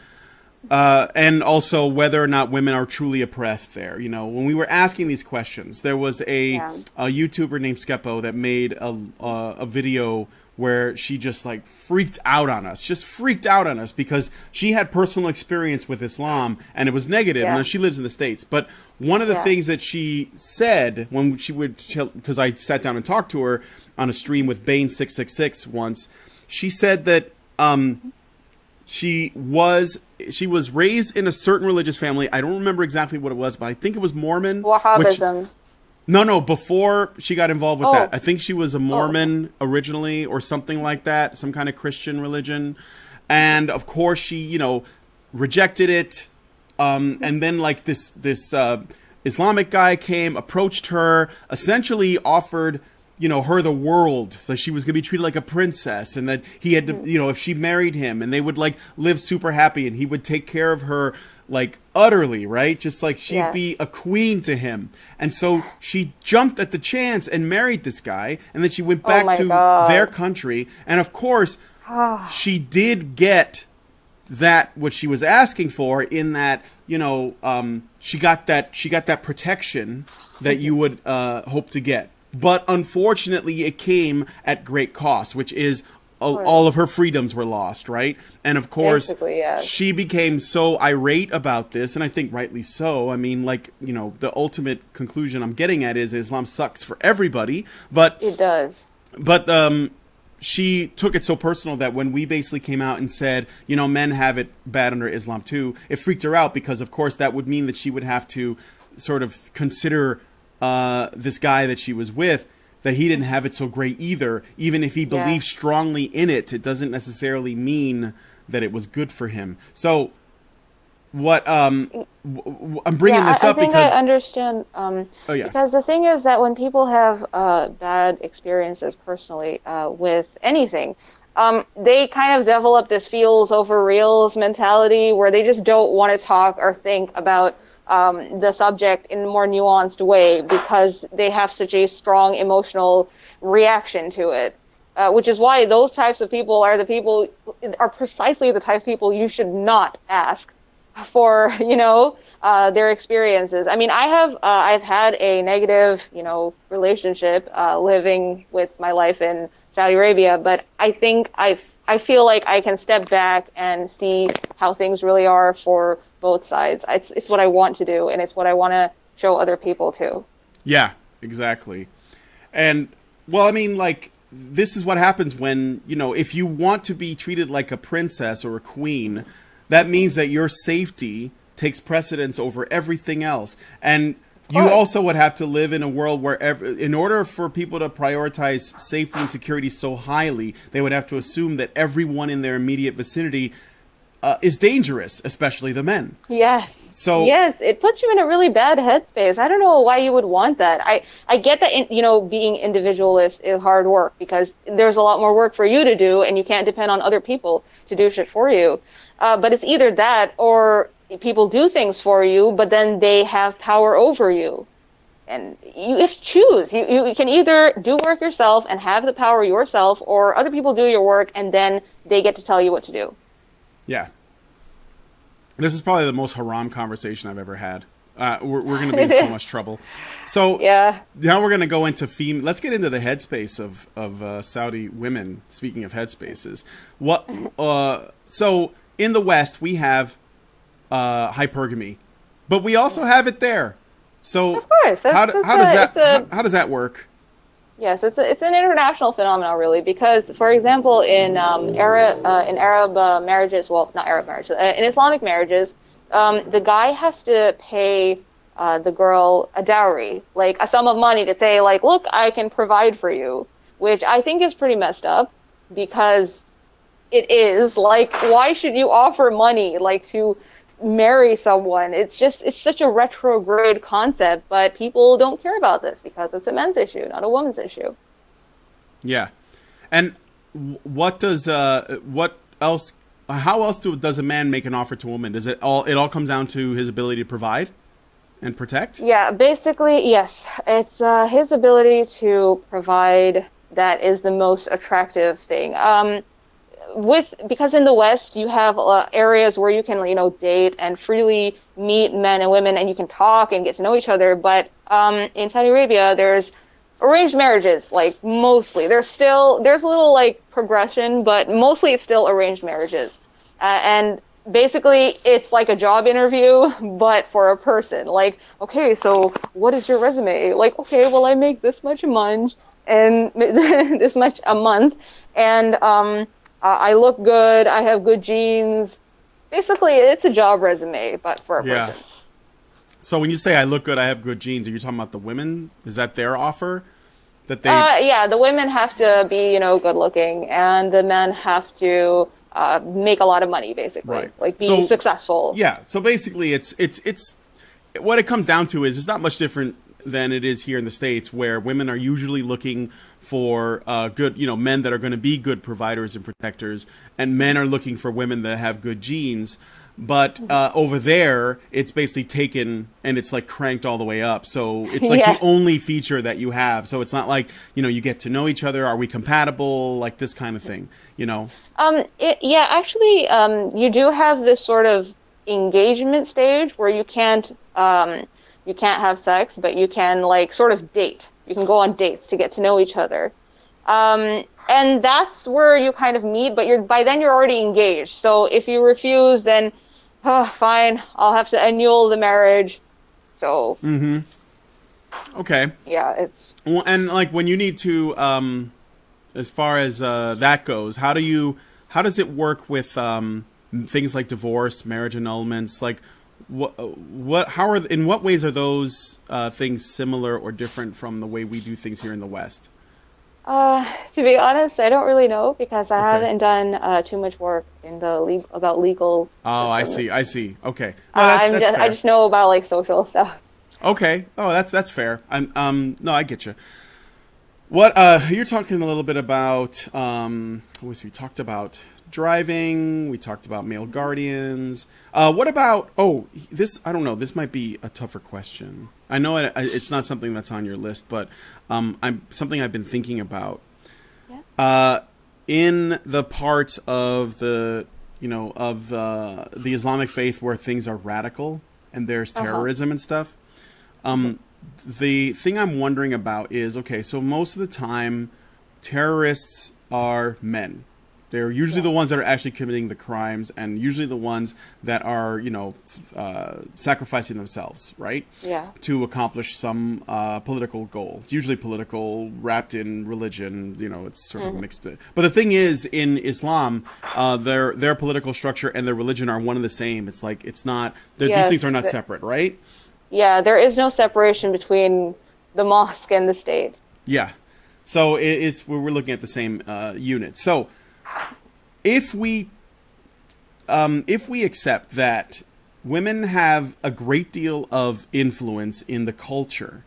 And also whether or not women are truly oppressed there. You know, when we were asking these questions, there was a YouTuber named Skepo that made a video where she just like freaked out on us, because she had personal experience with Islam and it was negative. Now, she lives in the States, but one of the things that she said when she would, because I sat down and talked to her on a stream with Bane666 once, she said that she was raised in a certain religious family. I don't remember exactly what it was, but I think it was Mormon. Wahhabism. No, before she got involved with that. I think she was a Mormon originally or something like that, some kind of Christian religion. And of course she, you know, rejected it. And then like this Islamic guy came, approached her, essentially offered, you know, her the world. So she was going to be treated like a princess, and that he had to, you know, if she married him, and they would like live super happy, and he would take care of her like utterly, right? Just like she'd Yeah. be a queen to him. And so she jumped at the chance and married this guy, and then she went Oh back my to God. their country. And of course, she did get that what she was asking for, in that, you know, she got that protection that you would hope to get. But unfortunately, it came at great cost, which is all of her freedoms were lost, right? And of course, Basically, yes. she became so irate about this, and I think rightly so. I mean, like, you know, the ultimate conclusion I'm getting at is Islam sucks for everybody, but It does. but she took it so personal that when we basically came out and said, you know, men have it bad under Islam too, it freaked her out, because of course that would mean that she would have to sort of consider this guy that she was with, that he didn't have it so great either. Even if he believed strongly in it, it doesn't necessarily mean that it was good for him. So what I'm bringing this up I think because I understand. Because the thing is that when people have bad experiences personally with anything, they kind of develop this feels over reals mentality, where they just don't want to talk or think about the subject in a more nuanced way, because they have such a strong emotional reaction to it. Which is why those types of people are precisely the type of people you should not ask for, you know, their experiences. I mean, I've had a negative, you know, relationship living with my life in Saudi Arabia, but I think I feel like I can step back and see how things really are for both sides. It's what I want to do, and it's what I want to show other people too. Yeah, exactly. And well, I mean, like, this is what happens when, you know, if you want to be treated like a princess or a queen, that means that your safety takes precedence over everything else. And you also would have to live in a world where, in order for people to prioritize safety and security so highly, they would have to assume that everyone in their immediate vicinity is dangerous, especially the men. Yes. So yes, it puts you in a really bad headspace. I don't know why you would want that. I get that, you know, being individualist is hard work, because there's a lot more work for you to do, and you can't depend on other people to do shit for you. But it's either that, or people do things for you, but then they have power over you. And you have to choose. You can either do work yourself and have the power yourself, or other people do your work and then they get to tell you what to do. Yeah. This is probably the most haram conversation I've ever had. We're going to be in so much trouble. So yeah. Now we're going to go into let's get into the headspace of Saudi women. Speaking of headspaces, so in the West we have hypergamy, but we also have it there. So of course, how does that work? Yes, it's an international phenomenon, really, because, for example, in Arab marriages, well, not Arab marriages, in Islamic marriages, the guy has to pay the girl a dowry, like a sum of money, to say, like, look, I can provide for you, which I think is pretty messed up, because it is, like, why should you offer money, like, to marry someone? It's such a retrograde concept, but people don't care about this because it's a men's issue, not a woman's issue. Yeah. And what else how else does a man make an offer to a woman? Does it all comes down to his ability to provide and protect? Yeah, basically, yes. It's his ability to provide that is the most attractive thing. Because in the West you have areas where you can, you know, date and freely meet men and women, and you can talk and get to know each other. But in Saudi Arabia, there's arranged marriages, like, mostly. There's a little, like, progression, but mostly it's still arranged marriages. And basically it's like a job interview, but for a person. Like, okay, so what is your resume? Like, okay, well, I make this much a month and this much a month, and I look good, I have good genes. Basically, it's a job resume, but for a person. So when you say I look good, I have good genes, are you talking about the women? Is that their offer? That they? Yeah, the women have to be, you know, good looking, and the men have to make a lot of money, basically. Right. Like, be successful. Yeah. So basically, it's what it comes down to is it's not much different than it is here in the States, where women are usually looking for good, you know, men that are going to be good providers and protectors, and men are looking for women that have good genes. But over there, it's basically taken and it's like cranked all the way up. So it's like the only feature that you have. So it's not like, you know, you get to know each other. Are we compatible? Like this kind of thing, you know? Actually, you do have this sort of engagement stage where you can't have sex, but you can like sort of date. You can go on dates to get to know each other. And that's where you kind of meet, but by then you're already engaged. So if you refuse, then fine, I'll have to annul the marriage. So Okay. Yeah, it's and like when you need to as far as that goes, how does it work with things like divorce, marriage annulments? Like in what ways are those things similar or different from the way we do things here in the West? to be honest, I don't really know because I haven't done too much work in the legal. Oh, systems. I see. Okay. No, I just know about like social stuff. Okay. Oh, that's fair. No, I get you. What you're talking a little bit about? We talked about driving. We talked about male guardians. What about? Oh, this I don't know. This might be a tougher question. I know it's not something that's on your list, but something I've been thinking about. Yes. In the parts of the the Islamic faith where things are radical and there's terrorism and stuff. The thing I'm wondering about is, okay, so most of the time terrorists are men. They're usually the ones that are actually committing the crimes and usually the ones that are, sacrificing themselves, right? Yeah. To accomplish some political goal. It's usually political, wrapped in religion, it's sort of mixed. But the thing is, in Islam, their political structure and their religion are one and the same. It's like, it's not, these things are not separate, right? Yeah, there is no separation between the mosque and the state. Yeah. So we're looking at the same unit. So if we accept that women have a great deal of influence in the culture,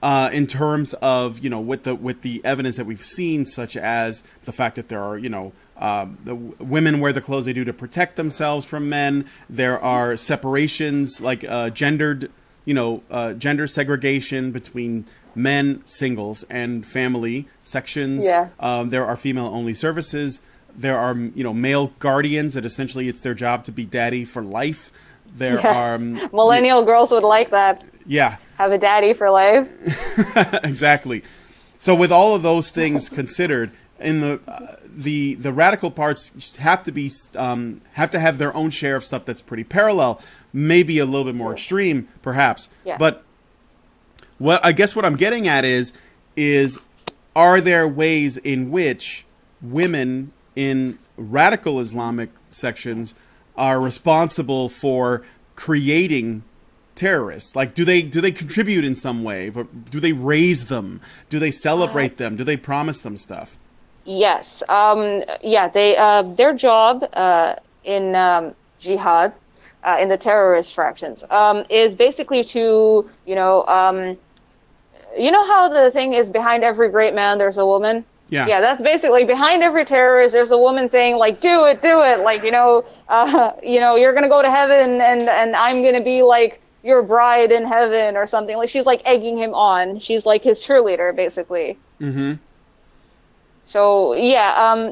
in terms of with the evidence that we've seen, such as the fact that there are the women wear the clothes they do to protect themselves from men. There are separations like gender segregation between men, singles, and family sections. Yeah. There are female-only services. There are, male guardians that essentially it's their job to be daddy for life. There are... Millennial girls would like that. Yeah. Have a daddy for life. Exactly. So with all of those things considered, in the radical parts have to have their own share of stuff that's pretty parallel, maybe a little bit more extreme, perhaps. Yeah. But I guess what I'm getting at is are there ways in which women in radical Islamic sections are responsible for creating terrorists? Like, do they contribute in some way? Do they raise them? Do they celebrate them? Do they promise them stuff? Yes. Their job in jihad, in the terrorist fractions, is basically to, how the thing is behind every great man, there's a woman? Yeah. Yeah, that's basically behind every terrorist, there's a woman saying, like, do it. Like, you're going to go to heaven and I'm going to be like your bride in heaven or something. Like, she's like egging him on. She's like his cheerleader, basically. Mm-hmm. So,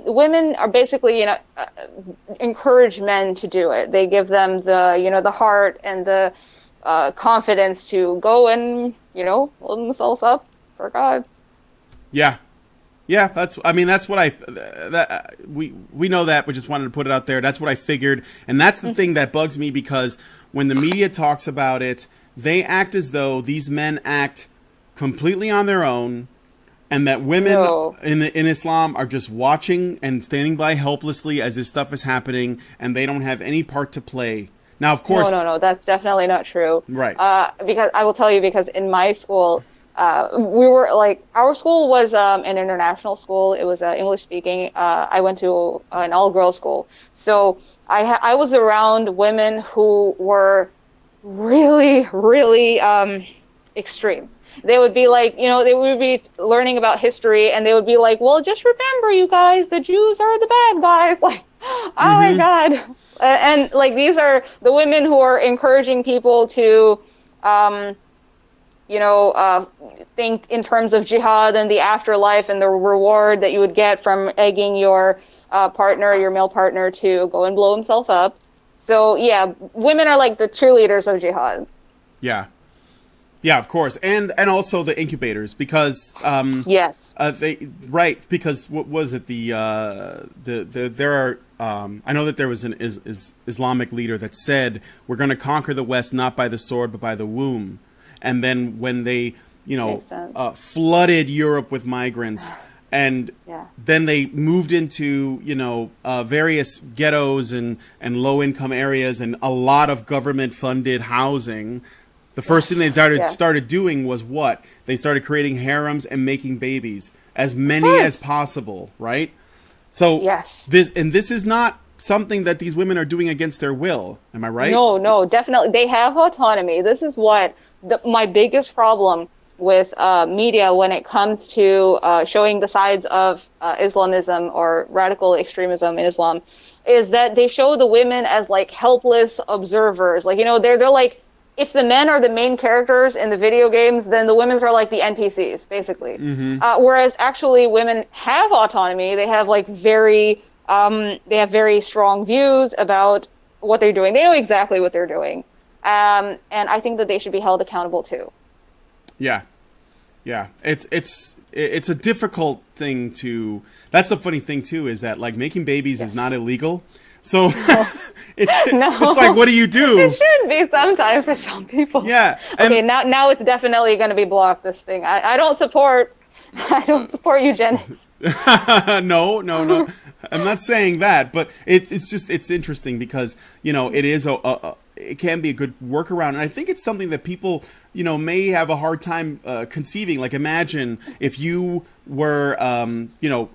women are basically, encourage men to do it. They give them the heart and the confidence to go and, hold themselves up for God. Yeah. Yeah, that's what we know that, we just wanted to put it out there. That's what I figured. And that's the thing that bugs me, because when the media talks about it, they act as though these men act completely on their own, and that women in Islam are just watching and standing by helplessly as this stuff is happening, and they don't have any part to play. Now, of course... No, that's definitely not true. Right. Because I will tell you, because in my school, we were like, our school was an international school. It was English speaking. I went to an all-girls school. So I was around women who were really, really extreme. They would be like, they would be learning about history, and they would be like, well, just remember, you guys, the Jews are the bad guys. Like, oh my God. And like these are the women who are encouraging people to, um, think in terms of jihad and the afterlife and the reward that you would get from egging your partner, your male partner, to go and blow himself up. So yeah, women are like the cheerleaders of jihad. Yeah. Yeah, of course, and also the incubators, because Yes, because what was it, there are I know that there was an Islamic leader that said we're going to conquer the West not by the sword but by the womb, and then when they flooded Europe with migrants, and then they moved into various ghettos and low income areas and a lot of government funded housing. The first thing they started doing was what? They started creating harems and making babies, as many as possible, right? So this is not something that these women are doing against their will. Am I right? No, definitely. They have autonomy. This is what my biggest problem with media when it comes to showing the sides of Islamism or radical extremism in Islam is that they show the women as like helpless observers. Like, they're like, if the men are the main characters in the video games, then the women are like the NPCs, basically. Whereas actually women have autonomy. They have like very strong views about what they're doing. They know exactly what they're doing. And I think that they should be held accountable too. Yeah. Yeah. It's a difficult thing to, that's the funny thing too, is that like making babies is not illegal. So it's like, what do you do? It should be sometimes for some people. Yeah. Okay, now it's definitely going to be blocked, this thing. I don't support eugenics. No. I'm not saying that, but it's interesting because, it is it can be a good workaround. And I think it's something that people, may have a hard time conceiving. Like, imagine if you were,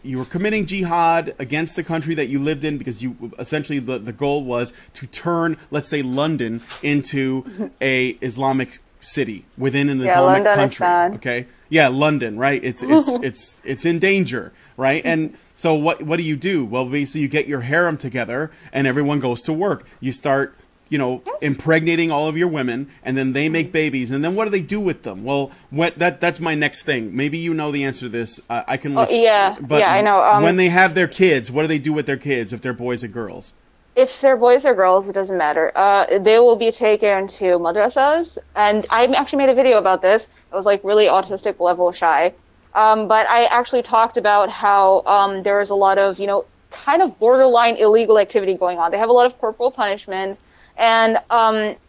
you were committing jihad against the country that you lived in, because you essentially the goal was to turn, let's say, London into a Islamic city within an Islamic country. Okay. Yeah, London, right? It's in danger, right? And so what do you do? Well, basically you get your harem together and everyone goes to work. You start impregnating all of your women, and then they make babies, and then what do they do with them? Well, that's my next thing. Maybe you know the answer to this. I can. But I know. When they have their kids, what do they do with their kids if they're boys or girls? If they're boys or girls, it doesn't matter. They will be taken to madrasas, and I actually made a video about this. I was like really autistic level shy, but I actually talked about how there is a lot of kind of borderline illegal activity going on. They have a lot of corporal punishment. And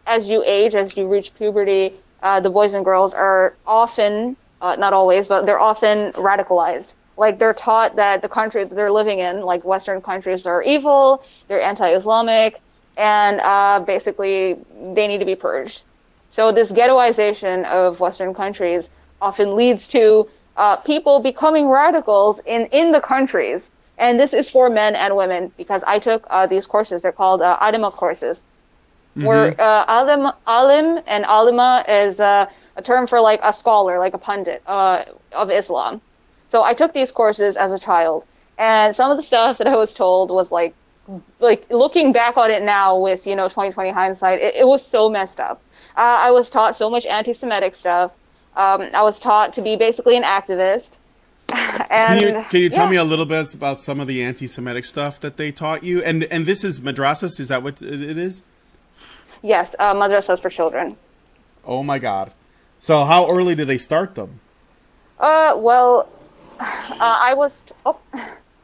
as you age, as you reach puberty, the boys and girls are often, not always, but they're often radicalized. Like, they're taught that the country that they're living in, like Western countries, are evil, they're anti-Islamic, and basically they need to be purged. So this ghettoization of Western countries often leads to people becoming radicals in the countries. And this is for men and women, because I took these courses. They're called Adama courses. Where alim and alima is a term for like a scholar, like a pundit of Islam. So I took these courses as a child, and some of the stuff that I was told was like looking back on it now with 2020 hindsight, it was so messed up. I was taught so much anti-Semitic stuff. I was taught to be basically an activist. And can you tell me a little bit about some of the anti-Semitic stuff that they taught you? And this is madrasas? Is that what it is? Yes, madrasas for children. Oh my God! So how early do they start them? Well, I was.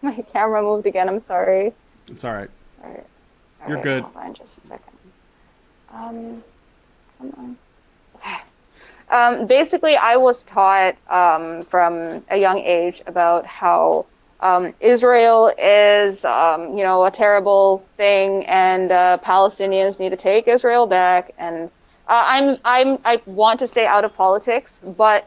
My camera moved again. I'm sorry. It's all right. All right. You're good. Hold on just a second. Come on. Okay. Basically, I was taught from a young age about how Israel is, a terrible thing, and Palestinians need to take Israel back. And I want to stay out of politics, but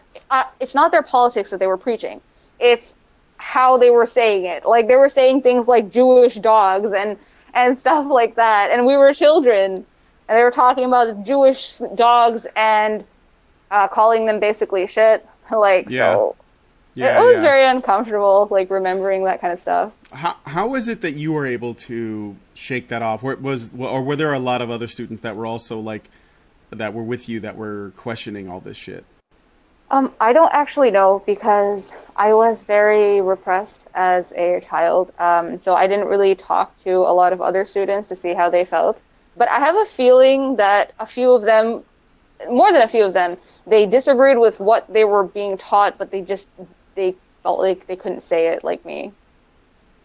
it's not their politics that they were preaching. It's how they were saying it. Like, they were saying things like Jewish dogs and stuff like that. And we were children, and they were talking about Jewish dogs and calling them basically shit. So. Yeah, was yeah. very uncomfortable, like remembering that kind of stuff. How is it that you were able to shake that off? Or were there a lot of other students that were also like that were with you that were questioning all this shit? I don't actually know because I was very repressed as a child. So I didn't really talk to a lot of other students to see how they felt. But I have a feeling that a few of them, more than a few of them, they disagreed with what they were being taught, but they felt like they couldn't say it like me.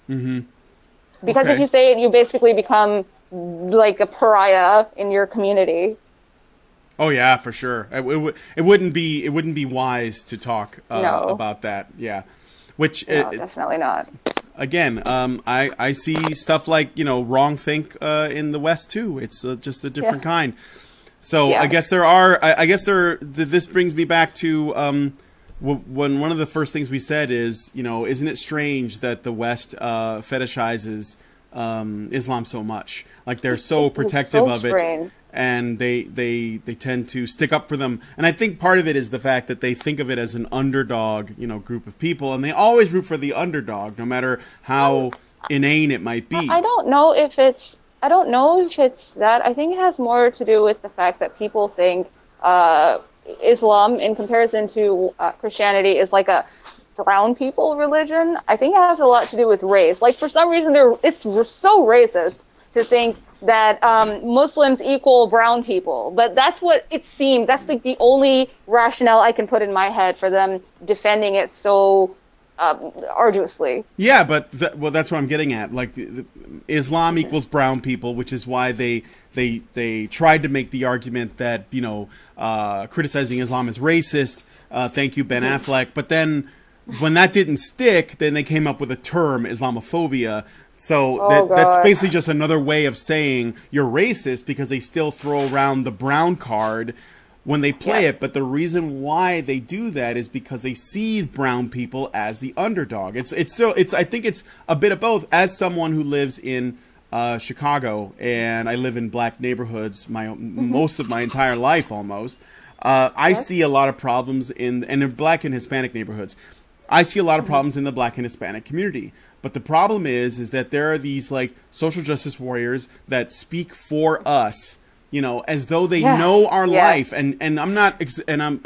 Mm-hmm. Because if Okay. you say it, you basically become like a pariah in your community. Oh yeah, for sure. It wouldn't be wise to talk No, about that. Yeah. Which no, definitely not. again, I see stuff like wrong think in the West too. It's just a different Yeah, kind. So I yeah. guess there are. I guess there. This brings me back to when one of the first things we said is, isn't it strange that the West fetishizes Islam so much? Like they're so It was protective so of it, strange. and they tend to stick up for them. And I think part of it is the fact that they think of it as an underdog, group of people, and they always root for the underdog, no matter how inane it might be. I don't know if it's I don't know if it's that. I think it has more to do with the fact that people think uh, Islam, in comparison to Christianity, is like a brown people religion. I think it has a lot to do with race. Like for some reason, it's so racist to think that Muslims equal brown people, but that's what it seemed. That's like the only rationale I can put in my head for them defending it so arduously. Yeah, but well, that's what I'm getting at. Like, Islam equals brown people, which is why they tried to make the argument that criticizing Islam is racist. Thank you, Ben Affleck. But then, when that didn't stick, then they came up with a term, Islamophobia. So Oh that's God. basically just another way of saying you're racist because they still throw around the brown card when they play it. Yes. But the reason why they do that is because they see brown people as the underdog. I think it's a bit of both. As someone who lives in Chicago, and I live in black neighborhoods most of my entire life almost, I Yes. see a lot of problems in black and Hispanic neighborhoods. I see a lot of problems in the black and Hispanic community. But the problem is that there are these like social justice warriors that speak for us, as though they Yes. know our life. Yes. And I'm not, and I'm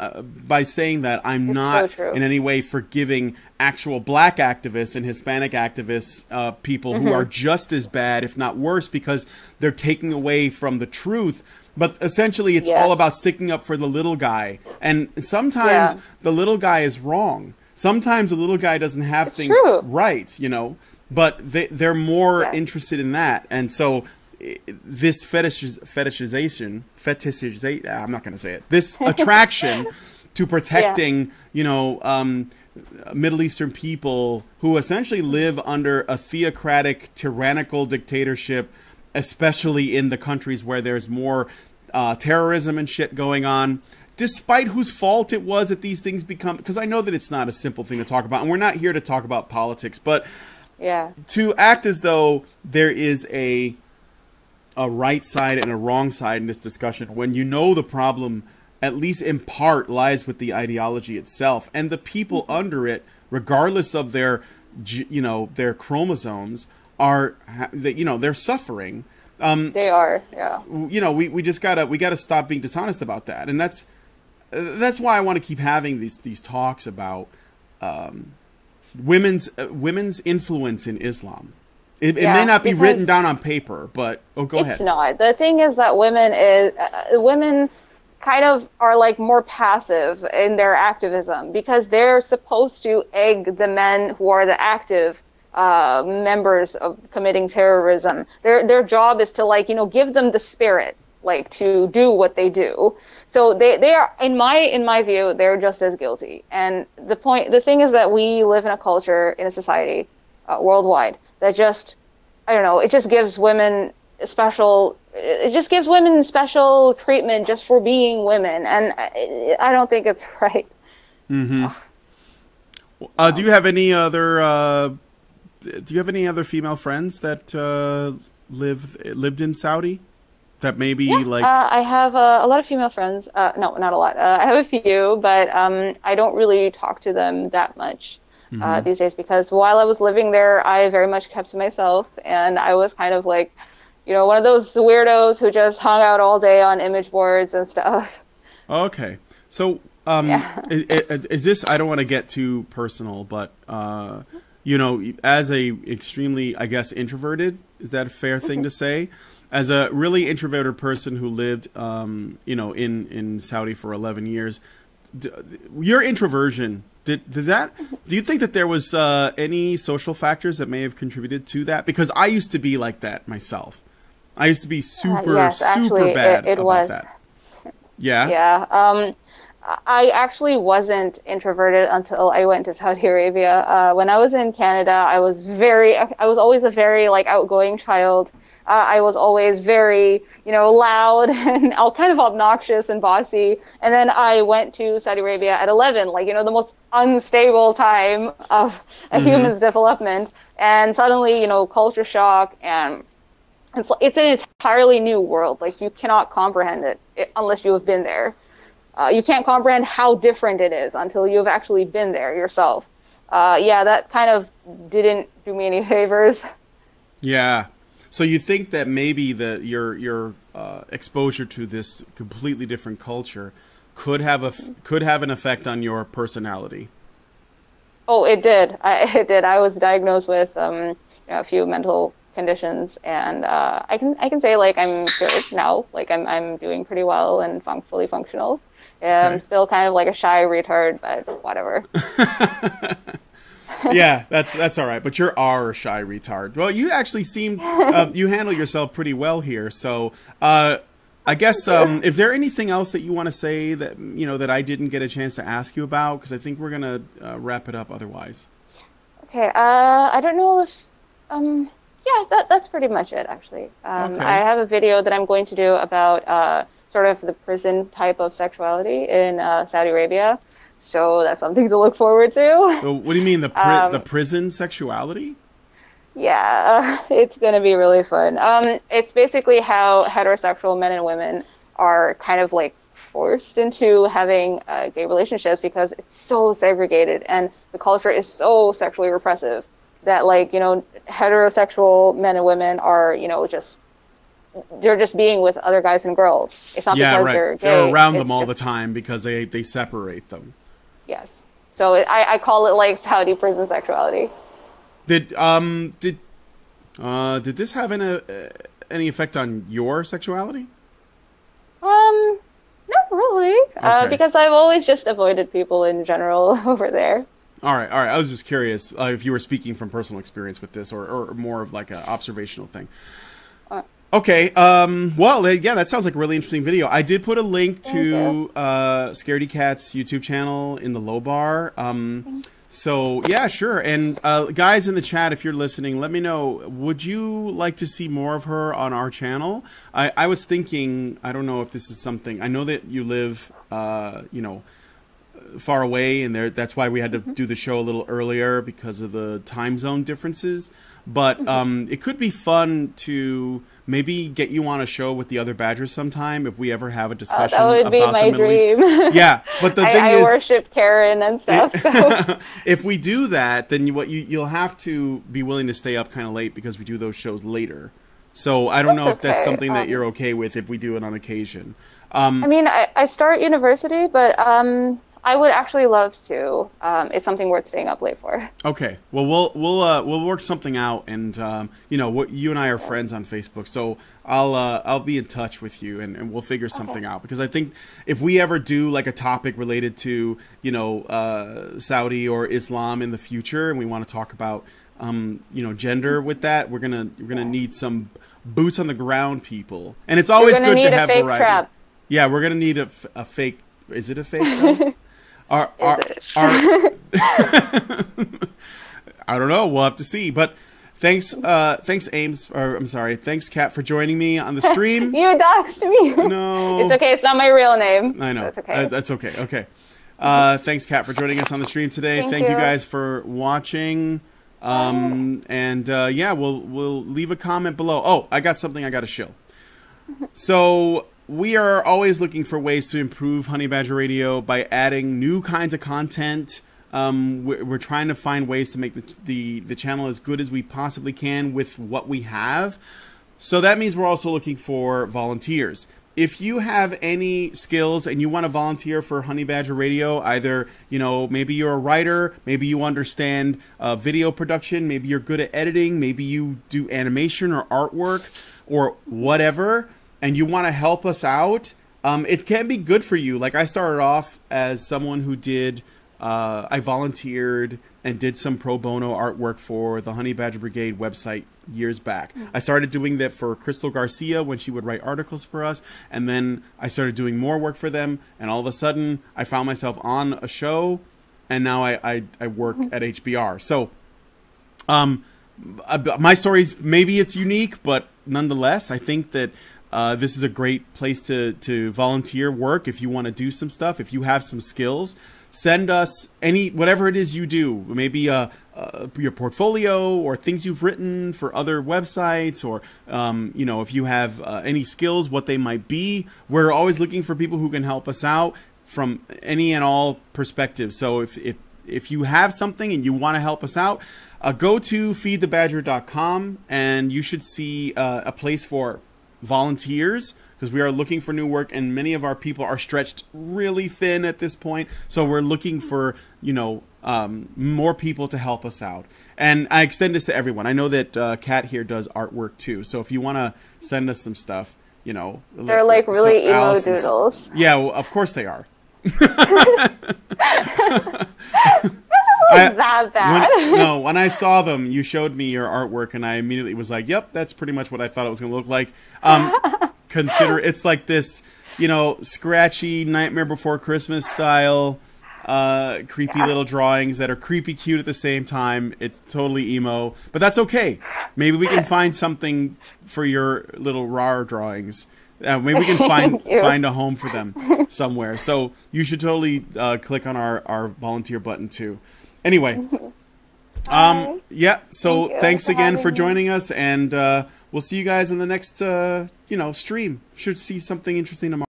by saying that I'm It's so not true. in any way forgiving actual black activists and Hispanic activists, people who are just as bad, if not worse, because they're taking away from the truth. But essentially, it's all Yes. about sticking up for the little guy. And sometimes Yeah. the little guy is wrong. Sometimes the little guy doesn't have It's things true. right, but they're more Yes. interested in that. And so this fetishization, I'm not going to say it, this attraction to protecting, Middle Eastern people who essentially live under a theocratic, tyrannical dictatorship, especially in the countries where there's more terrorism and shit going on, despite whose fault it was that these things become, because I know that it's not a simple thing to talk about, and we're not here to talk about politics, but Yeah. to act as though there is a right side and a wrong side in this discussion when the problem, at least in part, lies with the ideology itself, and the people under it, regardless of their chromosomes, they're suffering. They are. Yeah. We just gotta stop being dishonest about that, and that's why I want to keep having these talks about women's influence in Islam. It may Yeah, not be because written down on paper, but go it's ahead. not. The thing is that women kind of are like more passive in their activism because they're supposed to egg the men who are the active members of committing terrorism. Their job is to give them the spirit to do what they do. So they are, in my view, they're just as guilty. And the thing is that we live in a culture, in a society worldwide that just, I don't know, it just gives women special treatment just for being women, and I don't think it's right. Mm-hmm. Do you have any other female friends that lived in Saudi? that maybe Yeah, like. I have a lot of female friends. No, not a lot. I have a few, but I don't really talk to them that much Hmm. these days because while I was living there, I very much kept to myself, and I was kind of like, one of those weirdos who just hung out all day on image boards and stuff. Okay, so Yeah. is this? I don't want to get too personal, but as a extremely, I guess, introverted, is that a fair thing to say? As a really introverted person who lived, in Saudi for 11 years, your introversion did that? Do you think that there was any social factors that may have contributed to that? Because I used to be like that myself. I used to be super Yes, actually, super bad it about was. that. Yeah. Yeah. I actually wasn't introverted until I went to Saudi Arabia. When I was in Canada, I was always a very like outgoing child. I was always very, loud and all kind of obnoxious and bossy. And then I went to Saudi Arabia at 11, like, the most unstable time of a Hmm. human's development. And suddenly, culture shock and it's an entirely new world. Like you cannot comprehend it unless you have been there. You can't comprehend how different it is until you've actually been there yourself. Yeah, that kind of didn't do me any favors. Yeah. So you think that maybe your exposure to this completely different culture could have an effect on your personality? Oh, it did. It did. I was diagnosed with a few mental conditions, and I can say like I'm cured now. Like I'm doing pretty well and fully functional. I'm Okay. still kind of like a shy retard, but whatever. Yeah, that's all right. But you're a shy retard. Well, you actually seemed you handle yourself pretty well here. So I guess is there anything else that you want to say that that I didn't get a chance to ask you about? Because I think we're gonna wrap it up otherwise. Okay. I don't know if yeah, that's pretty much it actually. I Okay. have a video that I'm going to do about sort of the prison type of sexuality in Saudi Arabia. So that's something to look forward to. So what do you mean the Um, prison sexuality? Yeah, it's gonna be really fun. It's basically how heterosexual men and women are kind of like forced into having gay relationships because it's so segregated and the culture is so sexually repressive that like, heterosexual men and women are, they're just being with other guys and girls. It's not Yeah, because right. they're They're gay. around them It's all the just, time because they separate them. yes. So I call it like Saudi prison sexuality. Did did this have any effect on your sexuality? Not really, Okay. because I've always just avoided people in general over there. All right, all right. I was just curious if you were speaking from personal experience with this, or more of like an observational thing. Uh, Okay. Well, yeah, that sounds like a really interesting video. I did put a link Thank you. to Scaredy Cat's YouTube channel in the low bar. So yeah, sure. And guys in the chat, if you're listening, let me know. Would you like to see more of her on our channel? I was thinking. I don't know if this is something. I know that you live, far away, and that's why we had to do the show a little earlier because of the time zone differences. But it could be fun to maybe get you on a show with the other Badgers sometime if we ever have a That discussion would be about the my Middle East. dream. Yeah, but the thing I is, worship Karen and stuff, so if we do that, then you'll have to be willing to stay up kind of late because we do those shows later. So I don't that's know if that's okay. something that you're okay with if we do it on occasion. I mean, I start university, but I would actually love to. It's something worth staying up late for. Okay. Well, we'll work something out, and you and I are friends on Facebook, so I'll be in touch with you, and we'll figure Okay. something out because I think if we ever do like a topic related to Saudi or Islam in the future, and we want to talk about gender with that, we're gonna need some boots on the ground people, and it's You're always gonna good need to a have fake variety. trap. Yeah, we're gonna need a fake. Is it a fake though? Are Is are it? are I don't know. We'll have to see. But thanks Ames, or I'm sorry, thanks Kat for joining me on the stream. You doxed me. No, It's okay. It's not my real name. I know. That's okay. That's okay. Okay. Thanks Kat for joining us on the stream today. Thank Thank you you. guys for watching. And yeah, we'll leave a comment below. Oh, I got something I got to show. So we are always looking for ways to improve Honey Badger Radio by adding new kinds of content. We're trying to find ways to make the channel as good as we possibly can with what we have. So that means we're also looking for volunteers. If you have any skills and you want to volunteer for Honey Badger Radio, either, maybe you're a writer, maybe you understand video production, maybe you're good at editing, maybe you do animation or artwork or whatever, and you want to help us out, it can be good for you. Like, I started off as someone who did, I volunteered and did some pro bono artwork for the Honey Badger Brigade website years back. I started doing that for Crystal Garcia when she would write articles for us, and then I started doing more work for them, and all of a sudden I found myself on a show, and now I work at HBR. So my story's, maybe it's unique, but nonetheless, I think that this is a great place to volunteer work. If you want to do some stuff, if you have some skills, send us whatever it is you do. Maybe your portfolio or things you've written for other websites, or if you have any skills, what they might be. We're always looking for people who can help us out from any and all perspectives. So if you have something and you want to help us out, go to feedthebadger.com and you should see a place for volunteers, because we are looking for new work, and many of our people are stretched really thin at this point. So we're looking for, more people to help us out. And I extend this to everyone. I know that Kat here does artwork too. So if you want to send us some stuff, they're like really emo doodles. Yeah, well, of course they are. That bad. When I saw them, you showed me your artwork, and I immediately was like, yep, that's pretty much what I thought it was going to look like. Consider it's like this, scratchy Nightmare Before Christmas style, creepy little drawings that are creepy cute at the same time. It's totally emo, but that's okay. Maybe we can find something for your little raw drawings. Maybe we can find a home for them somewhere. So you should totally click on our volunteer button too. Anyway, yeah. So thanks again for joining us, and we'll see you guys in the next stream. Should see something interesting tomorrow.